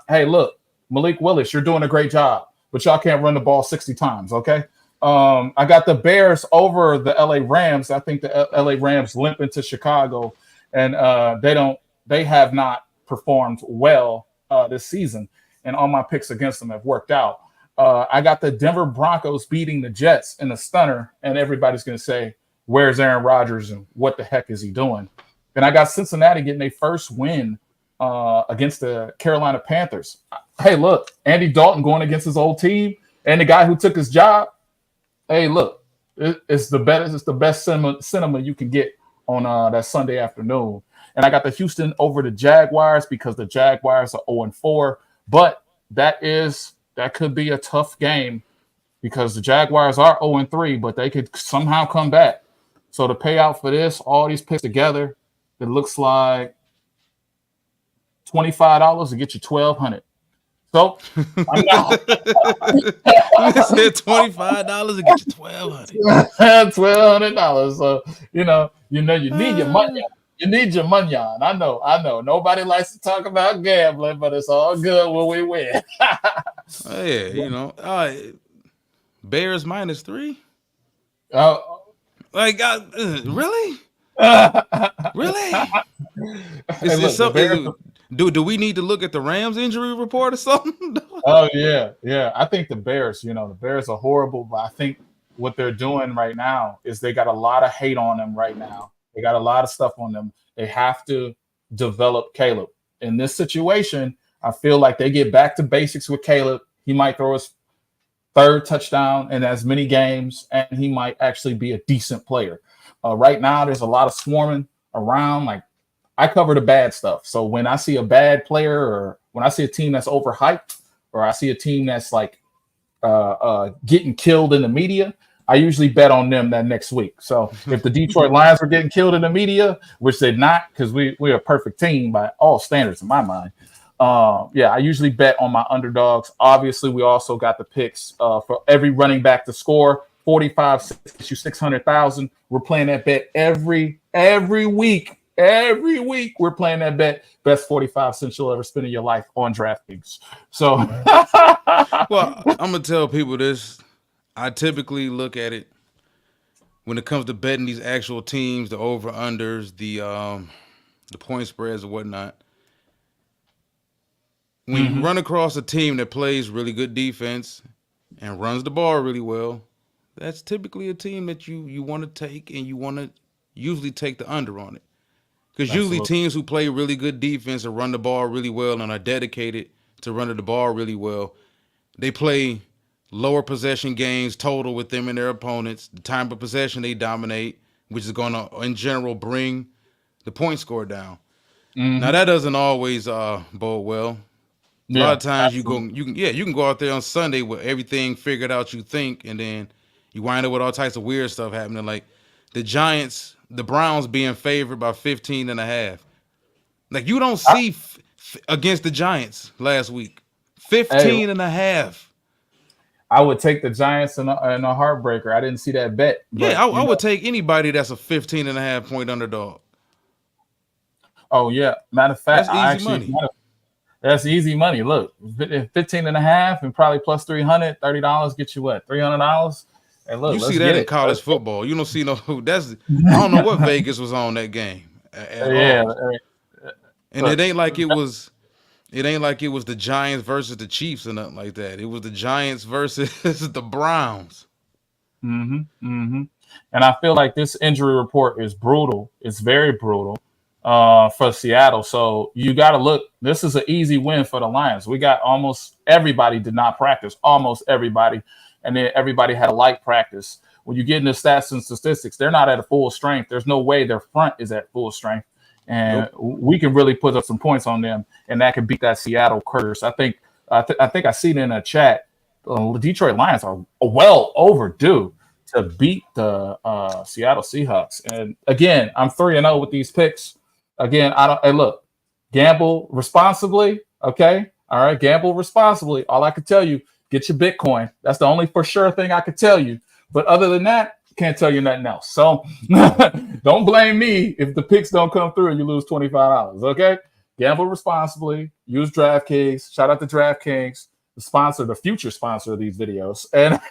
Hey, look, Malik Willis, you're doing a great job, but y'all can't run the ball 60 times, okay? I got the Bears over the LA Rams. I think the LA Rams limp into Chicago, and they have not performed well this season, and all my picks against them have worked out. I got the Denver Broncos beating the Jets in a stunner, and everybody's going to say, where's Aaron Rodgers and what the heck is he doing? And I got Cincinnati getting their first win against the Carolina Panthers. Hey, look, Andy Dalton going against his old team and the guy who took his job. Hey, look, it's the best cinema you can get on that Sunday afternoon. And I got the Houston over the Jaguars because the Jaguars are 0-4. But that is that could be a tough game because the Jaguars are 0-3, but they could somehow come back. So the payout for this, all these picks together, it looks like $25 to get you $1,200. So I'm not You said $25 to get you $1,200. So you need your money. You need your money on. I know. Nobody likes to talk about gambling, but it's all good when we win. Oh, yeah, Bears -3. Uh, Like, really? Really? Hey, look, the Bears- Do we need to look at the Rams injury report or something? Oh yeah. I think the Bears, the Bears are horrible, but I think what they're doing right now is they got a lot of hate on them right now. They got a lot of stuff on them. They have to develop Caleb. In this situation, I feel like they get back to basics with Caleb. He might throw his third touchdown in as many games, and he might actually be a decent player. Right now, there's a lot of swarming around. Like, I cover the bad stuff. So when I see a bad player, or when I see a team that's overhyped, or I see a team that's like getting killed in the media, I usually bet on them that next week. So if the Detroit Lions were getting killed in the media, which they're not, because we're a perfect team by all standards in my mind. I usually bet on my underdogs. Obviously, we also got the picks for every running back to score 45, 600,000. We're playing that bet every week. Every week we're playing that bet. Best 45 cents you'll ever spend in your life on DraftKings. So, well, I'm gonna tell people this. I typically look at it when it comes to betting these actual teams, the over-unders, the point spreads and whatnot. When you run across a team that plays really good defense and runs the ball really well, that's typically a team that you want to take, and you want to usually take the under on it. Because usually teams who play really good defense and run the ball really well and are dedicated to running the ball really well, they play lower possession games total with them and their opponents. The time of possession they dominate, which is going to, in general, bring the point score down. Now that doesn't always bode well. A lot of times you can go out there on Sunday with everything figured out you think, and then you wind up with all types of weird stuff happening, like the Browns being favored by 15.5. Like, you don't see against the Giants last week, 15.5. I would take the Giants in a heartbreaker. I didn't see that bet. But, I would take anybody that's a 15.5 point underdog. Oh yeah, matter of fact, that's easy money. That's easy money. Look, 15.5 and probably plus $330 get you what, $300. Hey, look, you see that in college football. You don't see I don't know what Vegas was on that game at all. And it ain't like it was the Giants versus the Chiefs or nothing like that. It was the Giants versus the Browns. And I feel like this injury report is brutal. It's very brutal for Seattle. So you got to look. This is an easy win for the Lions. We got almost everybody did not practice. Almost everybody. And then everybody had a light practice. When you get into stats and statistics, they're not at a full strength. There's no way their front is at full strength. And we can really put up some points on them, and that could beat that Seattle curse. I think I see it in a chat. The Detroit Lions are well overdue to beat the Seattle Seahawks. And again, I'm 3-0 with these picks. Again, gamble responsibly. Okay, all right, gamble responsibly. All I can tell you. Get your Bitcoin. That's the only for sure thing I could tell you. But other than that, can't tell you nothing else. So don't blame me if the picks don't come through and you lose $25. Okay? Gamble responsibly. Use DraftKings. Shout out to DraftKings, the future sponsor of these videos. And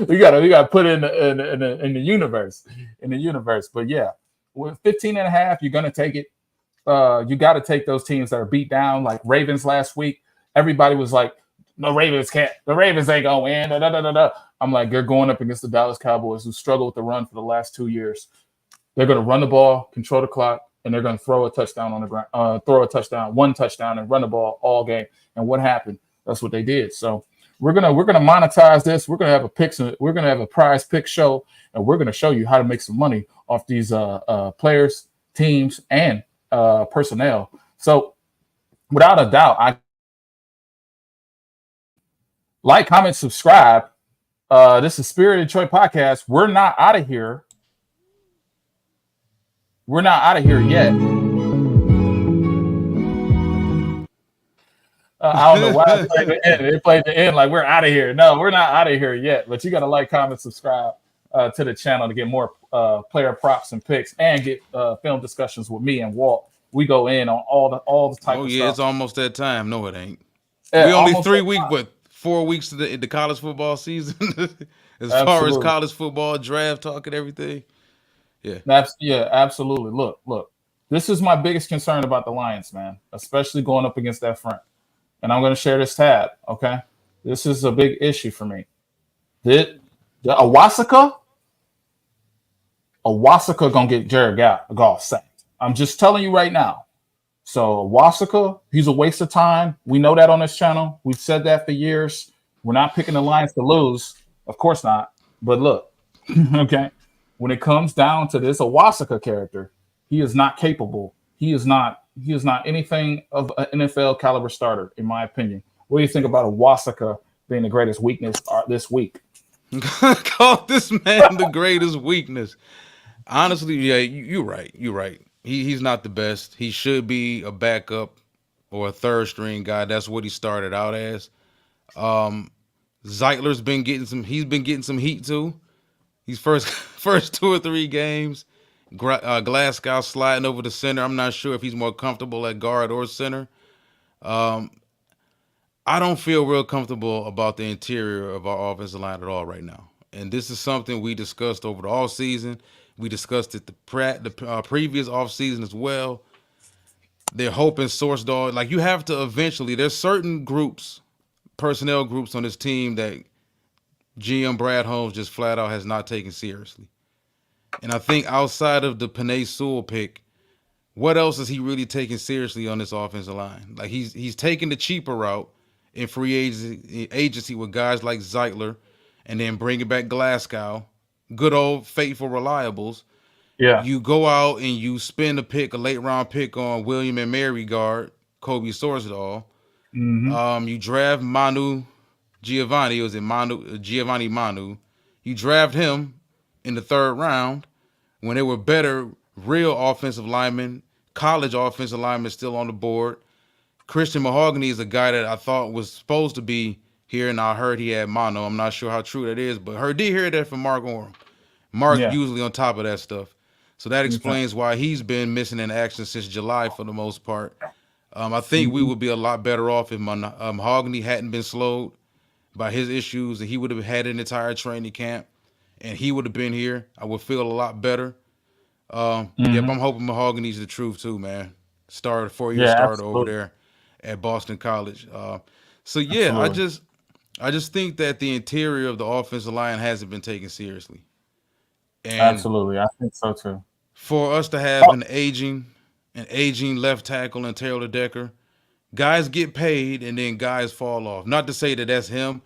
you gotta put in the universe. In the universe. But yeah, with 15.5, you're gonna take it. You got to take those teams that are beat down, like Ravens last week. Everybody was like, the Ravens ain't gonna win. Da, da, da, da, da. I'm like, they're going up against the Dallas Cowboys, who struggled with the run for the last 2 years. They're gonna run the ball, control the clock, and they're gonna throw a touchdown on the ground, one touchdown, and run the ball all game. And what happened? That's what they did. So we're gonna monetize this. We're gonna have we're gonna have a prize pick show, and we're gonna show you how to make some money off these players, teams, and personnel. So without a doubt, I Like, comment, subscribe. This is Spirit Detroit Podcast. We're not out of here. We're not out of here yet. I don't know why they played the end. They played the end like we're out of here. No, we're not out of here yet. But you got to like, comment, subscribe to the channel to get more player props and picks and get film discussions with me and Walt. We go in on all the type of stuff. It's almost that time. No, it ain't. Yeah, we only 3 weeks, but 4 weeks to the college football season. As far as college football, draft talk and everything. Yeah. Absolutely. Look. This is my biggest concern about the Lions, man, especially going up against that front. And I'm going to share this tab, okay? This is a big issue for me. The Awasaka going to get Jared Goff sacked. I'm just telling you right now. So Awasaka, he's a waste of time. We know that on this channel. We've said that for years. We're not picking the Lions to lose. Of course not. But look, okay, when it comes down to this Awasaka character, he is not capable. He is not anything of an NFL caliber starter, in my opinion. What do you think about Awasaka being the greatest weakness this week? Call this man the greatest weakness. Honestly, yeah, you're right. You're right. He's not the best. He should be a backup or a third string guy. That's what he started out as. Zeitler's been getting some. He's been getting some heat too. He's first 2 or 3 games. Glasgow sliding over the center. I'm not sure if he's more comfortable at guard or center. I don't feel real comfortable about the interior of our offensive line at all right now. And this is something we discussed over the offseason. We discussed it the previous offseason as well. They're hoping Source Dog, like you have to eventually, there's certain groups, personnel groups on this team that GM Brad Holmes just flat out has not taken seriously. And I think outside of the Penei Sewell pick, what else is he really taking seriously on this offensive line? Like he's taking the cheaper route in free agency with guys like Zeitler, and then bringing back Glasgow, good old faithful reliables. Yeah, you go out and you spend a late round pick on William and Mary guard Kobe Sorsdahl. Mm-hmm. You draft Manu Giovanni. Was it Giovanni Manu? You draft him in the 3rd round when there were better real offensive linemen, college offensive linemen still on the board. Christian Mahogany is a guy that I thought was supposed to be here, and I heard he had mono. I'm not sure how true that is, but did hear that from Mark Orem. Mark usually on top of that stuff. So that explains why he's been missing in action since July for the most part. I think we would be a lot better off if Mahogany hadn't been slowed by his issues, and he would have had an entire training camp, and he would have been here. I would feel a lot better. Yep, I'm hoping Mahogany's the truth too, man. 4-year starter over there at Boston College. So yeah, I just think that the interior of the offensive line hasn't been taken seriously. And absolutely, I think so too. For us to have an aging left tackle and Taylor Decker, guys get paid and then guys fall off. Not to say that that's him,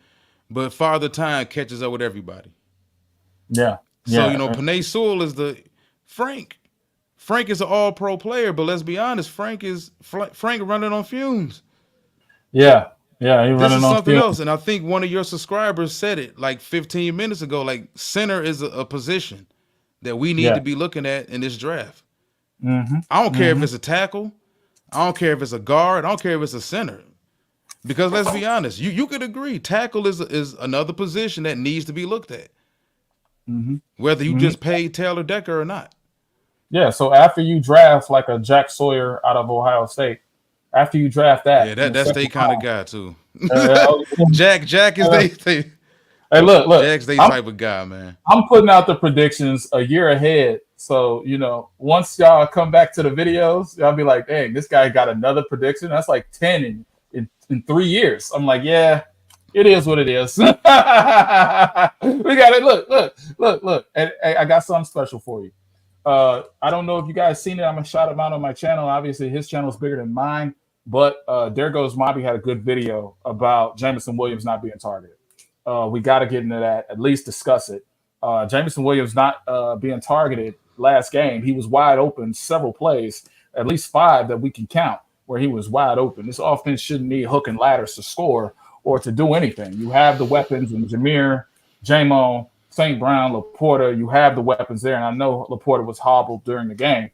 but Father Time catches up with everybody. Yeah. So, Penei Sewell is Frank. Frank is an all-pro player, but let's be honest, Frank running on fumes. Yeah, he's running on fumes. This is something else, and I think one of your subscribers said it like 15 minutes ago. Like, center is a position that we need to be looking at in this draft. I don't care if it's a tackle. I don't care if it's a guard. I don't care if it's a center. Because let's be honest, you could agree, tackle is another position that needs to be looked at. Whether you just paid Taylor Decker or not. Yeah, so after you draft like a Jack Sawyer out of Ohio State, after you draft that, that's they kind of guy too. Jack is they. Hey, look, Jack's they type of guy, man. I'm putting out the predictions a year ahead, so once y'all come back to the videos, y'all be like, "Dang, this guy got another prediction. That's like 10 in 3 years." I'm like, "Yeah, it is what it is." We got it. Look. And I got something special for you. I don't know if you guys seen it. I'm gonna shout him out on my channel. Obviously, his channel is bigger than mine, but There Goes Mobby had a good video about Jameson Williams not being targeted. We got to get into that, at least discuss it. Jameson Williams not being targeted last game. He was wide open several plays, at least 5 that we can count, where he was wide open. This offense shouldn't need hook and ladders to score or to do anything. You have the weapons in Jameer, Jamo, St. Brown, Laporta. You have the weapons there, and I know Laporta was hobbled during the game,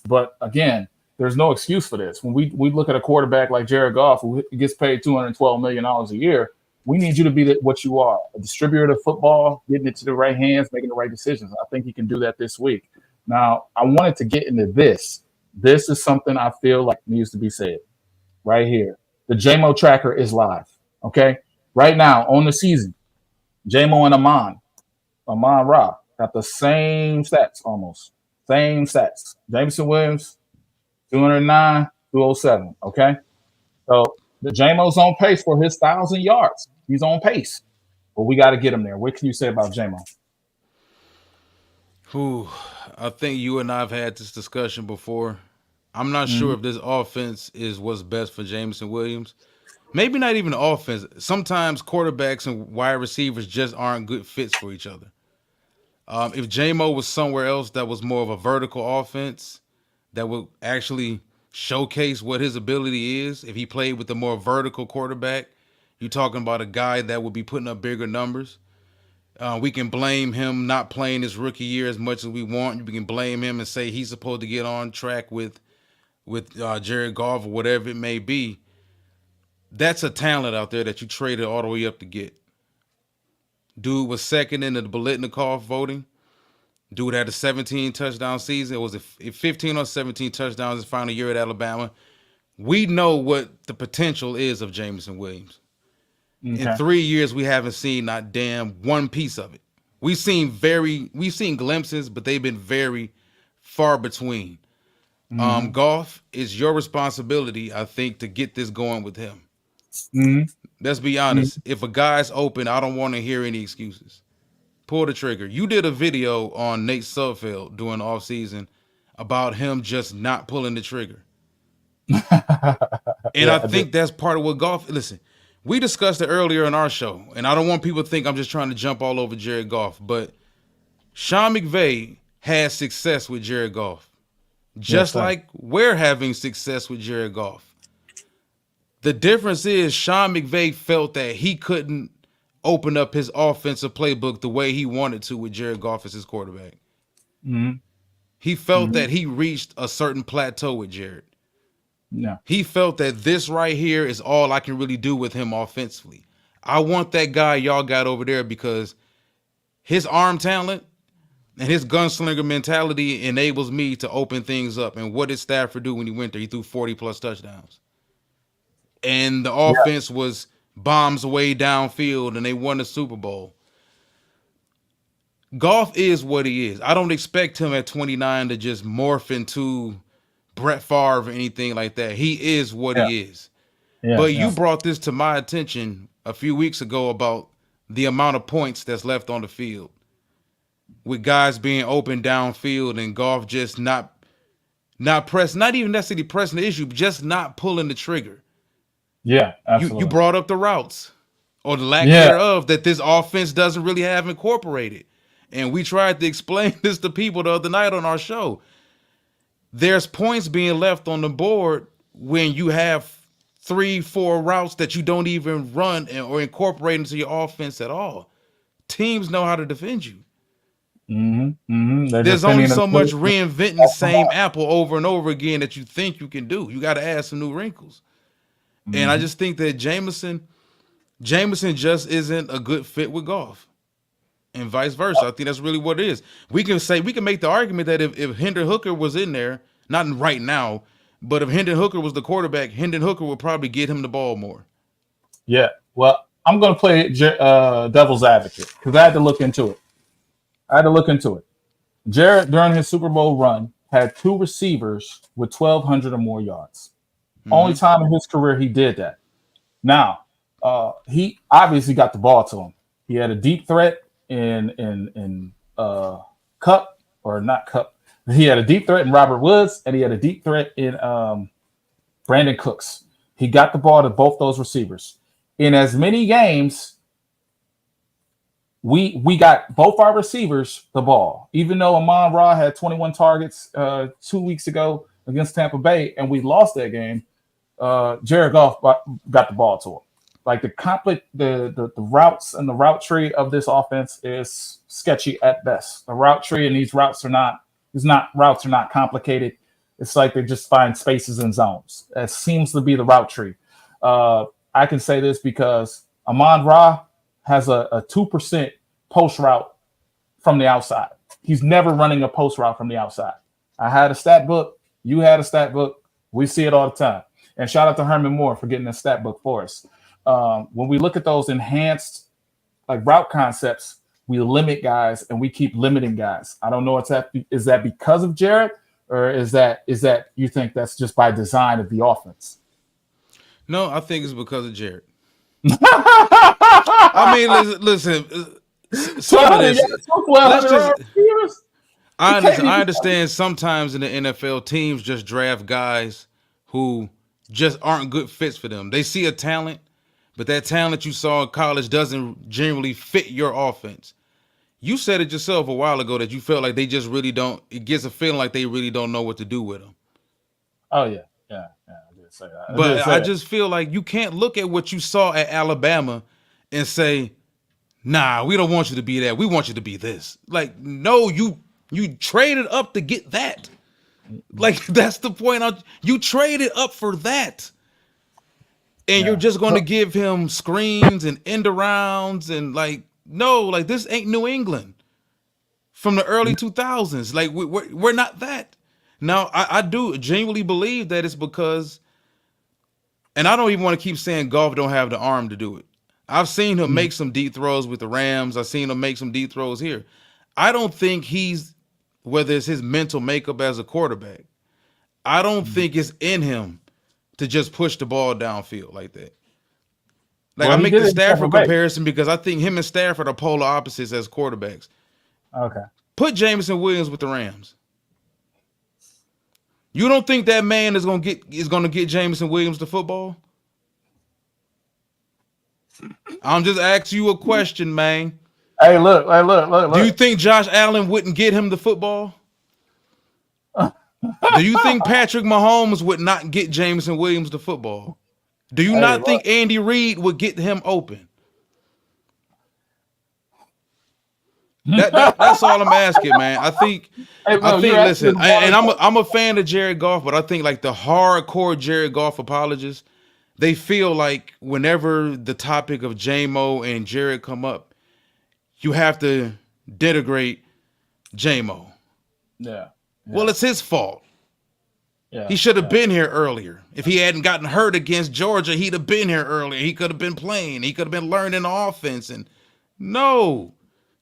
but again, there's no excuse for this. When we look at a quarterback like Jared Goff, who gets paid $212 million a year, we need you to be what you are, a distributor of football, getting it to the right hands, making the right decisions. I think he can do that this week. Now, I wanted to get into this. This is something I feel like needs to be said right here. The JMO tracker is live, okay? Right now on the season, JMO and Amon Ra got the same stats almost. Same stats. Jameson Williams, 209, 207, okay? So the JMO's on pace for his 1,000 yards. He's on pace. But we got to get him there. What can you say about JMO? I think you and I have had this discussion before. I'm not sure if this offense is what's best for Jameson Williams. Maybe not even the offense. Sometimes quarterbacks and wide receivers just aren't good fits for each other. If JMO was somewhere else that was more of a vertical offense that would actually showcase what his ability is, if he played with a more vertical quarterback, you're talking about a guy that would be putting up bigger numbers. We can blame him not playing his rookie year as much as we want. We can blame him and say he's supposed to get on track with Jared Goff or whatever it may be. That's a talent out there that you traded all the way up to get. Dude was second in the Biletnikoff voting. Dude had a 17 touchdown season. It was a 15 or 17 touchdowns his final year at Alabama. We know what the potential is of Jameson Williams. Okay. In 3 years, we haven't seen not damn one piece of it. We've seen glimpses, but they've been very far between. Goff, is your responsibility, I think, to get this going with him. Let's be honest. If a guy's open, I don't want to hear any excuses. Pull the trigger. You did a video on Nate Sudfeld during the offseason about him just not pulling the trigger. And I think that's part of what Goff. Listen, we discussed it earlier in our show, and I don't want people to think I'm just trying to jump all over Jared Goff, but Sean McVay has success with Jared Goff, just like we're having success with Jared Goff. The difference is Sean McVay felt that he couldn't open up his offensive playbook the way he wanted to with Jared Goff as his quarterback. He felt that he reached a certain plateau with Jared. No. He felt that this right here is all I can really do with him offensively. I want that guy y'all got over there because his arm talent and his gunslinger mentality enables me to open things up. And what did Stafford do when he went there? He threw 40-plus touchdowns. And the offense was bombs away downfield, and they won the Super Bowl. Goff is what he is. I don't expect him at 29 to just morph into Brett Favre or anything like that. He is what he is. But you brought this to my attention a few weeks ago about the amount of points that's left on the field, with guys being open downfield and Goff just not pressing, not even necessarily pressing the issue, but just not pulling the trigger. Yeah, absolutely. You brought up the routes or the lack thereof that this offense doesn't really have incorporated. And we tried to explain this to people the other night on our show. There's points being left on the board when you have 3-4 routes that you don't even run or incorporate into your offense at all. Teams know how to defend you. There's only so much reinventing the same apple over and over again that you think you can do. You got to add some new wrinkles. And I just think that Jameson just isn't a good fit with Goff, and vice versa. I think that's really what it is. We can make the argument that if Hendon Hooker was in there, not right now, but if Hendon Hooker was the quarterback, Hendon Hooker would probably get him the ball more. Yeah. Well, I'm going to play devil's advocate because I had to look into it. Jared, during his Super Bowl run, had 2 receivers with 1,200 or more yards. Only time in his career he did that. Now, he obviously got the ball to him. He had a deep threat in Cup, or not Cup. He had a deep threat in Robert Woods, and he had a deep threat in Brandon Cooks. He got the ball to both those receivers. In as many games, we got both our receivers the ball. Even though Amon Ra had 21 targets 2 weeks ago against Tampa Bay, and we lost that game, Jared Goff got the ball to him. like the routes and the route tree of this offense is sketchy at best. The route tree and these routes are not complicated. It's like they just find spaces and zones. That seems to be the route tree. I can say this because Amon-Ra has a 2% post route from the outside. He's never running a post route from the outside. I had a stat book. You had a stat book. We see it all the time. And shout out to Herman Moore for getting the stat book for us. When we look at those enhanced like route concepts, we limit guys and we keep limiting guys. I don't know is that because of Jarrett, or is that you think that's just by design of the offense? No, I think it's because of Jarrett. I mean, listen. Some of this. I understand sometimes in the NFL, teams just draft guys who just aren't good fits for them. They see a talent, but that talent you saw in college doesn't generally fit your offense. You said it yourself a while ago that you felt like they just really don't. It gets a feeling like they really don't know what to do with them. Oh yeah. I did say that. But I just feel like you can't look at what you saw at Alabama and say, "Nah, we don't want you to be that. We want you to be this." Like, no, you traded up to get that. Like, that's the point. You traded up for that. And you're just going to give him screens and end arounds and like, no, like this ain't New England from the early 2000s. Like we're not that. Now, I do genuinely believe that it's because, and I don't even want to keep saying Goff don't have the arm to do it. I've seen him make some deep throws with the Rams. I've seen him make some deep throws here. I don't think whether it's his mental makeup as a quarterback, I don't think it's in him to just push the ball downfield like that. Like, I make the Stafford comparison because I think him and Stafford are polar opposites as quarterbacks. Okay. Put Jameson Williams with the Rams. You don't think that man is gonna get Jameson Williams the football? I'm just asking you a question, man. Hey, look. Do you think Josh Allen wouldn't get him the football? Do you think Patrick Mahomes would not get Jameson Williams the football? Do you not think Andy Reid would get him open? That's all I'm asking, man. I think. Listen, and I'm a fan of Jared Goff, but I think like the hardcore Jared Goff apologists, they feel like whenever the topic of J-Mo and Jared come up, you have to denigrate J-Mo. Yeah. Well, it's his fault. Yeah. He should have been here earlier. If he hadn't gotten hurt against Georgia, he'd have been here earlier. He could have been playing. He could have been learning the offense. And no.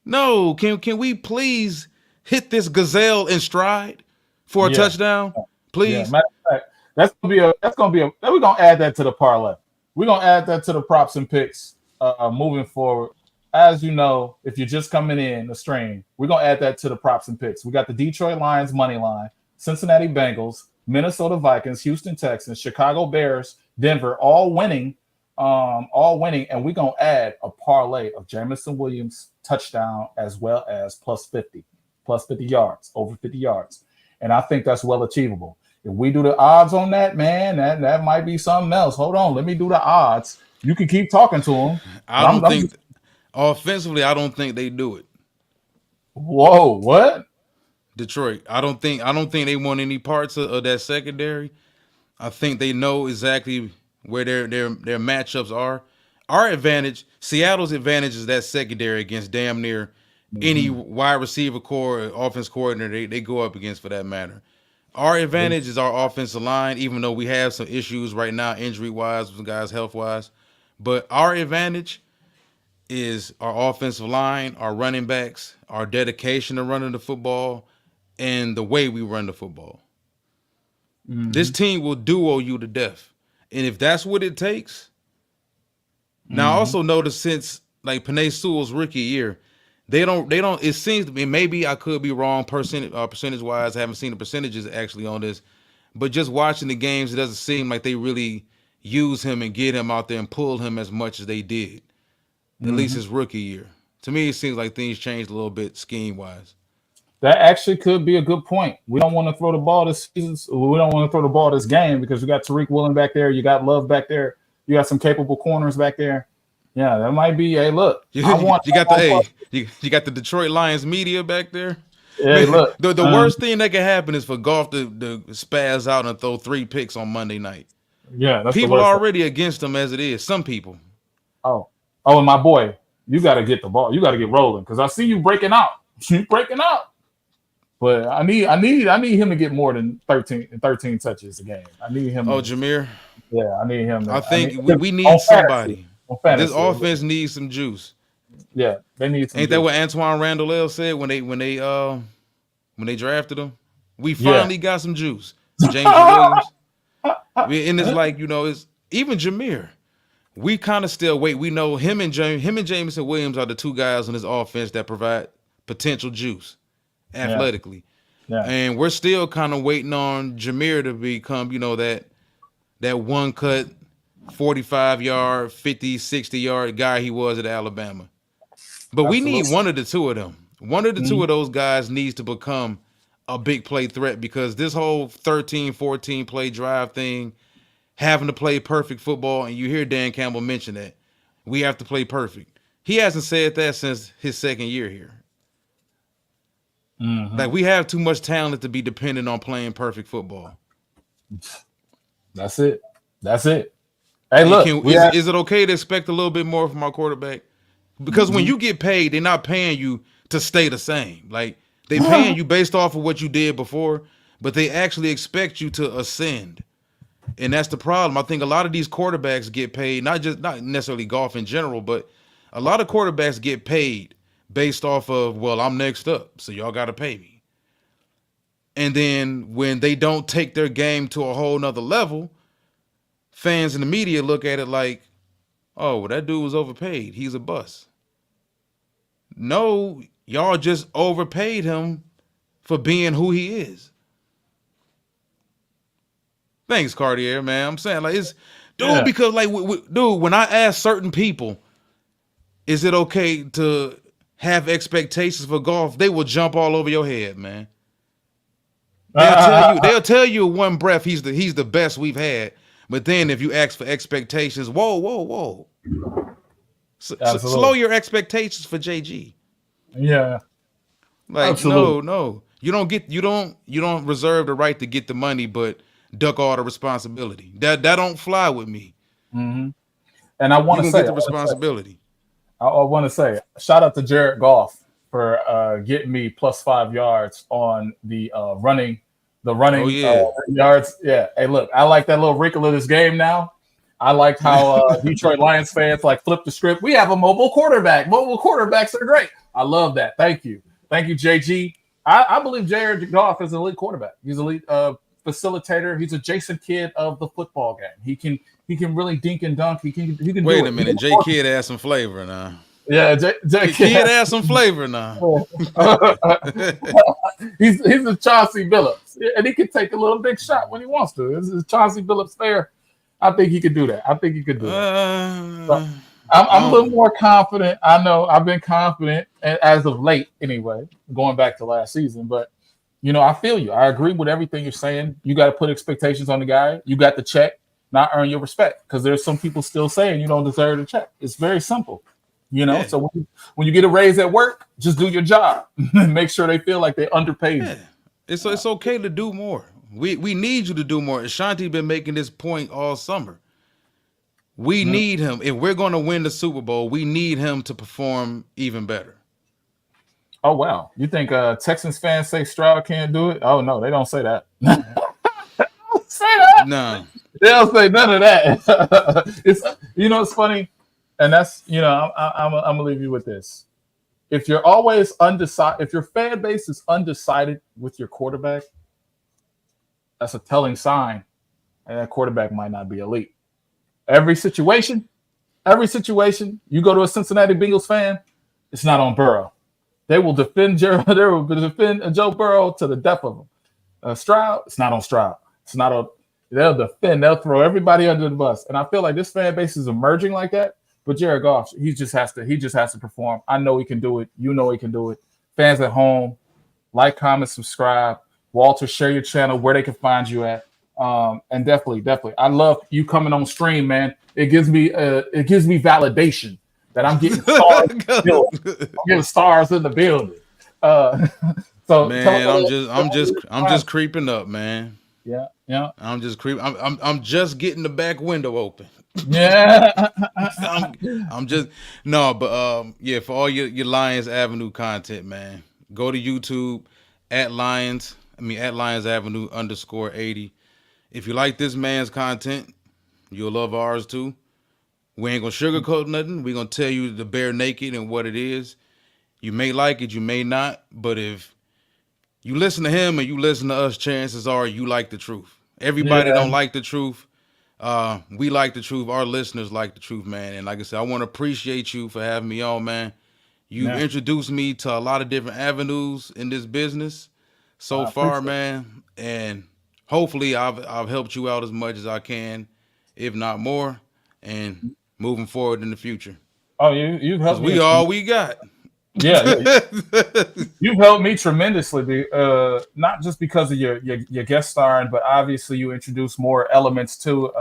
Can we please hit this gazelle in stride for a touchdown? Please. Matter of fact, that's gonna be we're gonna add that to the parlay. We're gonna add that to the props and picks moving forward. As you know, if you're just coming in the stream, we're gonna add that to the props and picks. We got the Detroit Lions money line, Cincinnati Bengals, Minnesota Vikings, Houston Texans, Chicago Bears, Denver, all winning, and we're gonna add a parlay of Jameson Williams touchdown as well as plus 50 yards, over 50 yards. And I think that's well achievable. If we do the odds on that, man, that might be something else. Hold on, let me do the odds. You can keep talking to them. Offensively, I don't think they do it. Whoa, what? Detroit. I don't think they want any parts of that secondary. I think they know exactly where their matchups are. Our advantage, Seattle's advantage, is that secondary against damn near any wide receiver core, offense coordinator they go up against for that matter. Our advantage is our offensive line, even though we have some issues right now, injury-wise, with guys health-wise. But our advantage is our offensive line, our running backs, our dedication to running the football, and the way we run the football. This team will duo you to death. And if that's what it takes. Now, I also notice since like Penei Sewell's rookie year, they don't, it seems to me, maybe I could be wrong percentage-wise. I haven't seen the percentages actually on this. But just watching the games, it doesn't seem like they really use him and get him out there and pull him as much as they did. At least his rookie year. To me, it seems like things changed a little bit scheme-wise. That actually could be a good point. We don't want to throw the ball this season. We don't want to throw the ball this game because we got Tariq Woolen back there. You got Love back there. You got some capable corners back there. Yeah, that might be. Hey, look, You got the Detroit Lions media back there. Hey, look, the worst thing that can happen is for Goff to spaz out and throw 3 picks on Monday night. Yeah, that's people are already against him as it is. Some people. Oh, and my boy, you got to get the ball. You got to get rolling because I see you breaking out. You breaking out. But I need him to get more than 13 touches a game. I need him. Oh, Jameer. Yeah, I need him. I think we need somebody. This offense needs some juice. Yeah, they need some Ain't juice. that what Antoine Randall said when they drafted him? We finally got some juice. James Williams. And it's like, it's even Jameer. We kind of still wait. We know him and Jameson Williams are the 2 guys on this offense that provide potential juice athletically. Yeah. And we're still kind of waiting on Jameer to become, that one cut 45-yard, 50, 60-yard guy he was at Alabama. But we need one of the 2 of them. One of the 2 of those guys needs to become a big play threat because this whole 13, 14 play drive thing, having to play perfect football, and you hear Dan Campbell mention that. We have to play perfect. He hasn't said that since his 2nd year here. Mm-hmm. Like, we have too much talent to be dependent on playing perfect football. That's it. Hey, look. Is it okay to expect a little bit more from our quarterback? Because when you get paid, they're not paying you to stay the same. Like, they paying you based off of what you did before, but they actually expect you to ascend. And that's the problem. I think a lot of these quarterbacks get paid, not necessarily Goff in general, but a lot of quarterbacks get paid based off of, well, I'm next up, so y'all got to pay me. And then when they don't take their game to a whole nother level, fans in the media look at it like, oh, well, that dude was overpaid. He's a bust. No, y'all just overpaid him for being who he is. Thanks, Cartier, man. I'm saying, like, because, like, dude, when I ask certain people, is it okay to have expectations for Goff, they will jump all over your head, man. They'll tell you in one breath he's the best we've had. But then if you ask for expectations, whoa. Slow your expectations for JG. Yeah. Like, absolutely. no. You don't reserve the right to get the money, but duck all the responsibility. That don't fly with me. Mm-hmm. And I want to say get the responsibility. I want to say shout out to Jared Goff for getting me +5 yards on the running yards. Yeah. Hey, look, I like that little wrinkle of this game now. I liked how Detroit Lions fans flip the script. We have a mobile quarterback. Mobile quarterbacks are great. I love that. Thank you, JG. I believe Jared Goff is an elite quarterback. He's an elite facilitator. He's a Jason Kidd of the football game. He can really dink and dunk. He can. Wait a minute, J Kidd has some flavor now. Yeah, J Kidd has some flavor now. he's a Chauncey Billups, and he can take a little big shot when he wants to. This is Chauncey Billups there. I think he could do that. So I'm a little more confident. I know I've been confident as of late, anyway, going back to last season. But I feel you. I agree with everything you're saying. You got to put expectations on the guy. You got the check, not earn your respect, because there's some people still saying you don't deserve the check. It's very simple. Yeah. So when you get a raise at work, just do your job. Make sure they feel like they underpaid you. It's okay to do more. We need you to do more. Ashanti been making this point all summer. We need him. If we're going to win the Super Bowl, we need him to perform even better. Oh, wow. You think Texans fans say Stroud can't do it? Oh, no, they don't say that. They don't say that. No. They don't say none of that. It's funny. And that's, I'm going to leave you with this. If you're always undecided, if your fan base is undecided with your quarterback, that's a telling sign. And that quarterback might not be elite. Every situation, you go to a Cincinnati Bengals fan, it's not on Burrow. They will defend Joe Burrow to the death of him. Stroud, it's not on Stroud. It's not on. They'll defend. They'll throw everybody under the bus. And I feel like this fan base is emerging like that. But Jared Goff, he just has to perform. I know he can do it. You know he can do it. Fans at home, like, comment, subscribe. Walter, share your channel where they can find you at. And definitely, I love you coming on stream, man. It gives me validation that I'm getting stars. I'm getting stars in the building. So Man, I'm just creeping up, man. Yeah. I'm just creeping. I'm just getting the back window open. Yeah. I'm just no, but yeah, for all your Lions Avenue content, man, go to YouTube at Lions Avenue _80. If you like this man's content, you'll love ours too. We ain't gonna sugarcoat nothing. We're gonna tell you the bare naked and what it is. You may like it, you may not, but if you listen to him and you listen to us, chances are you like the truth. Everybody don't like the truth. We like the truth. Our listeners like the truth, man. And like I said, I want to appreciate you for having me on, man. You introduced me to a lot of different avenues in this business so far, man. And hopefully I've helped you out as much as I can, if not more, and moving forward in the future. Oh, you've helped me. We all we got. Yeah. You've helped me tremendously, not just because of your guest starring, but obviously you introduced more elements to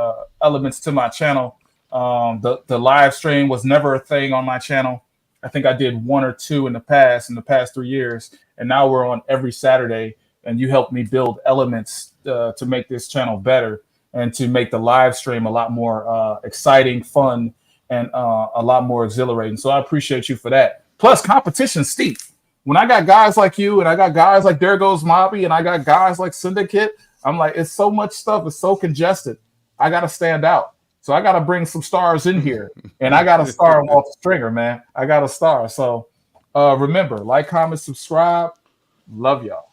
my channel. The live stream was never a thing on my channel. I think I did 1 or 2 in the past 3 years, and now we're on every Saturday. And you helped me build elements to make this channel better and to make the live stream a lot more exciting, fun, and a lot more exhilarating. So I appreciate you for that. Plus, competition steep. When I got guys like you, and I got guys like There Goes Mobby, and I got guys like Syndicate, I'm like, it's so much stuff. It's so congested. I got to stand out. So I got to bring some stars in here. And I got to star Walter Stringer, man. I got to star. So remember, like, comment, subscribe. Love y'all.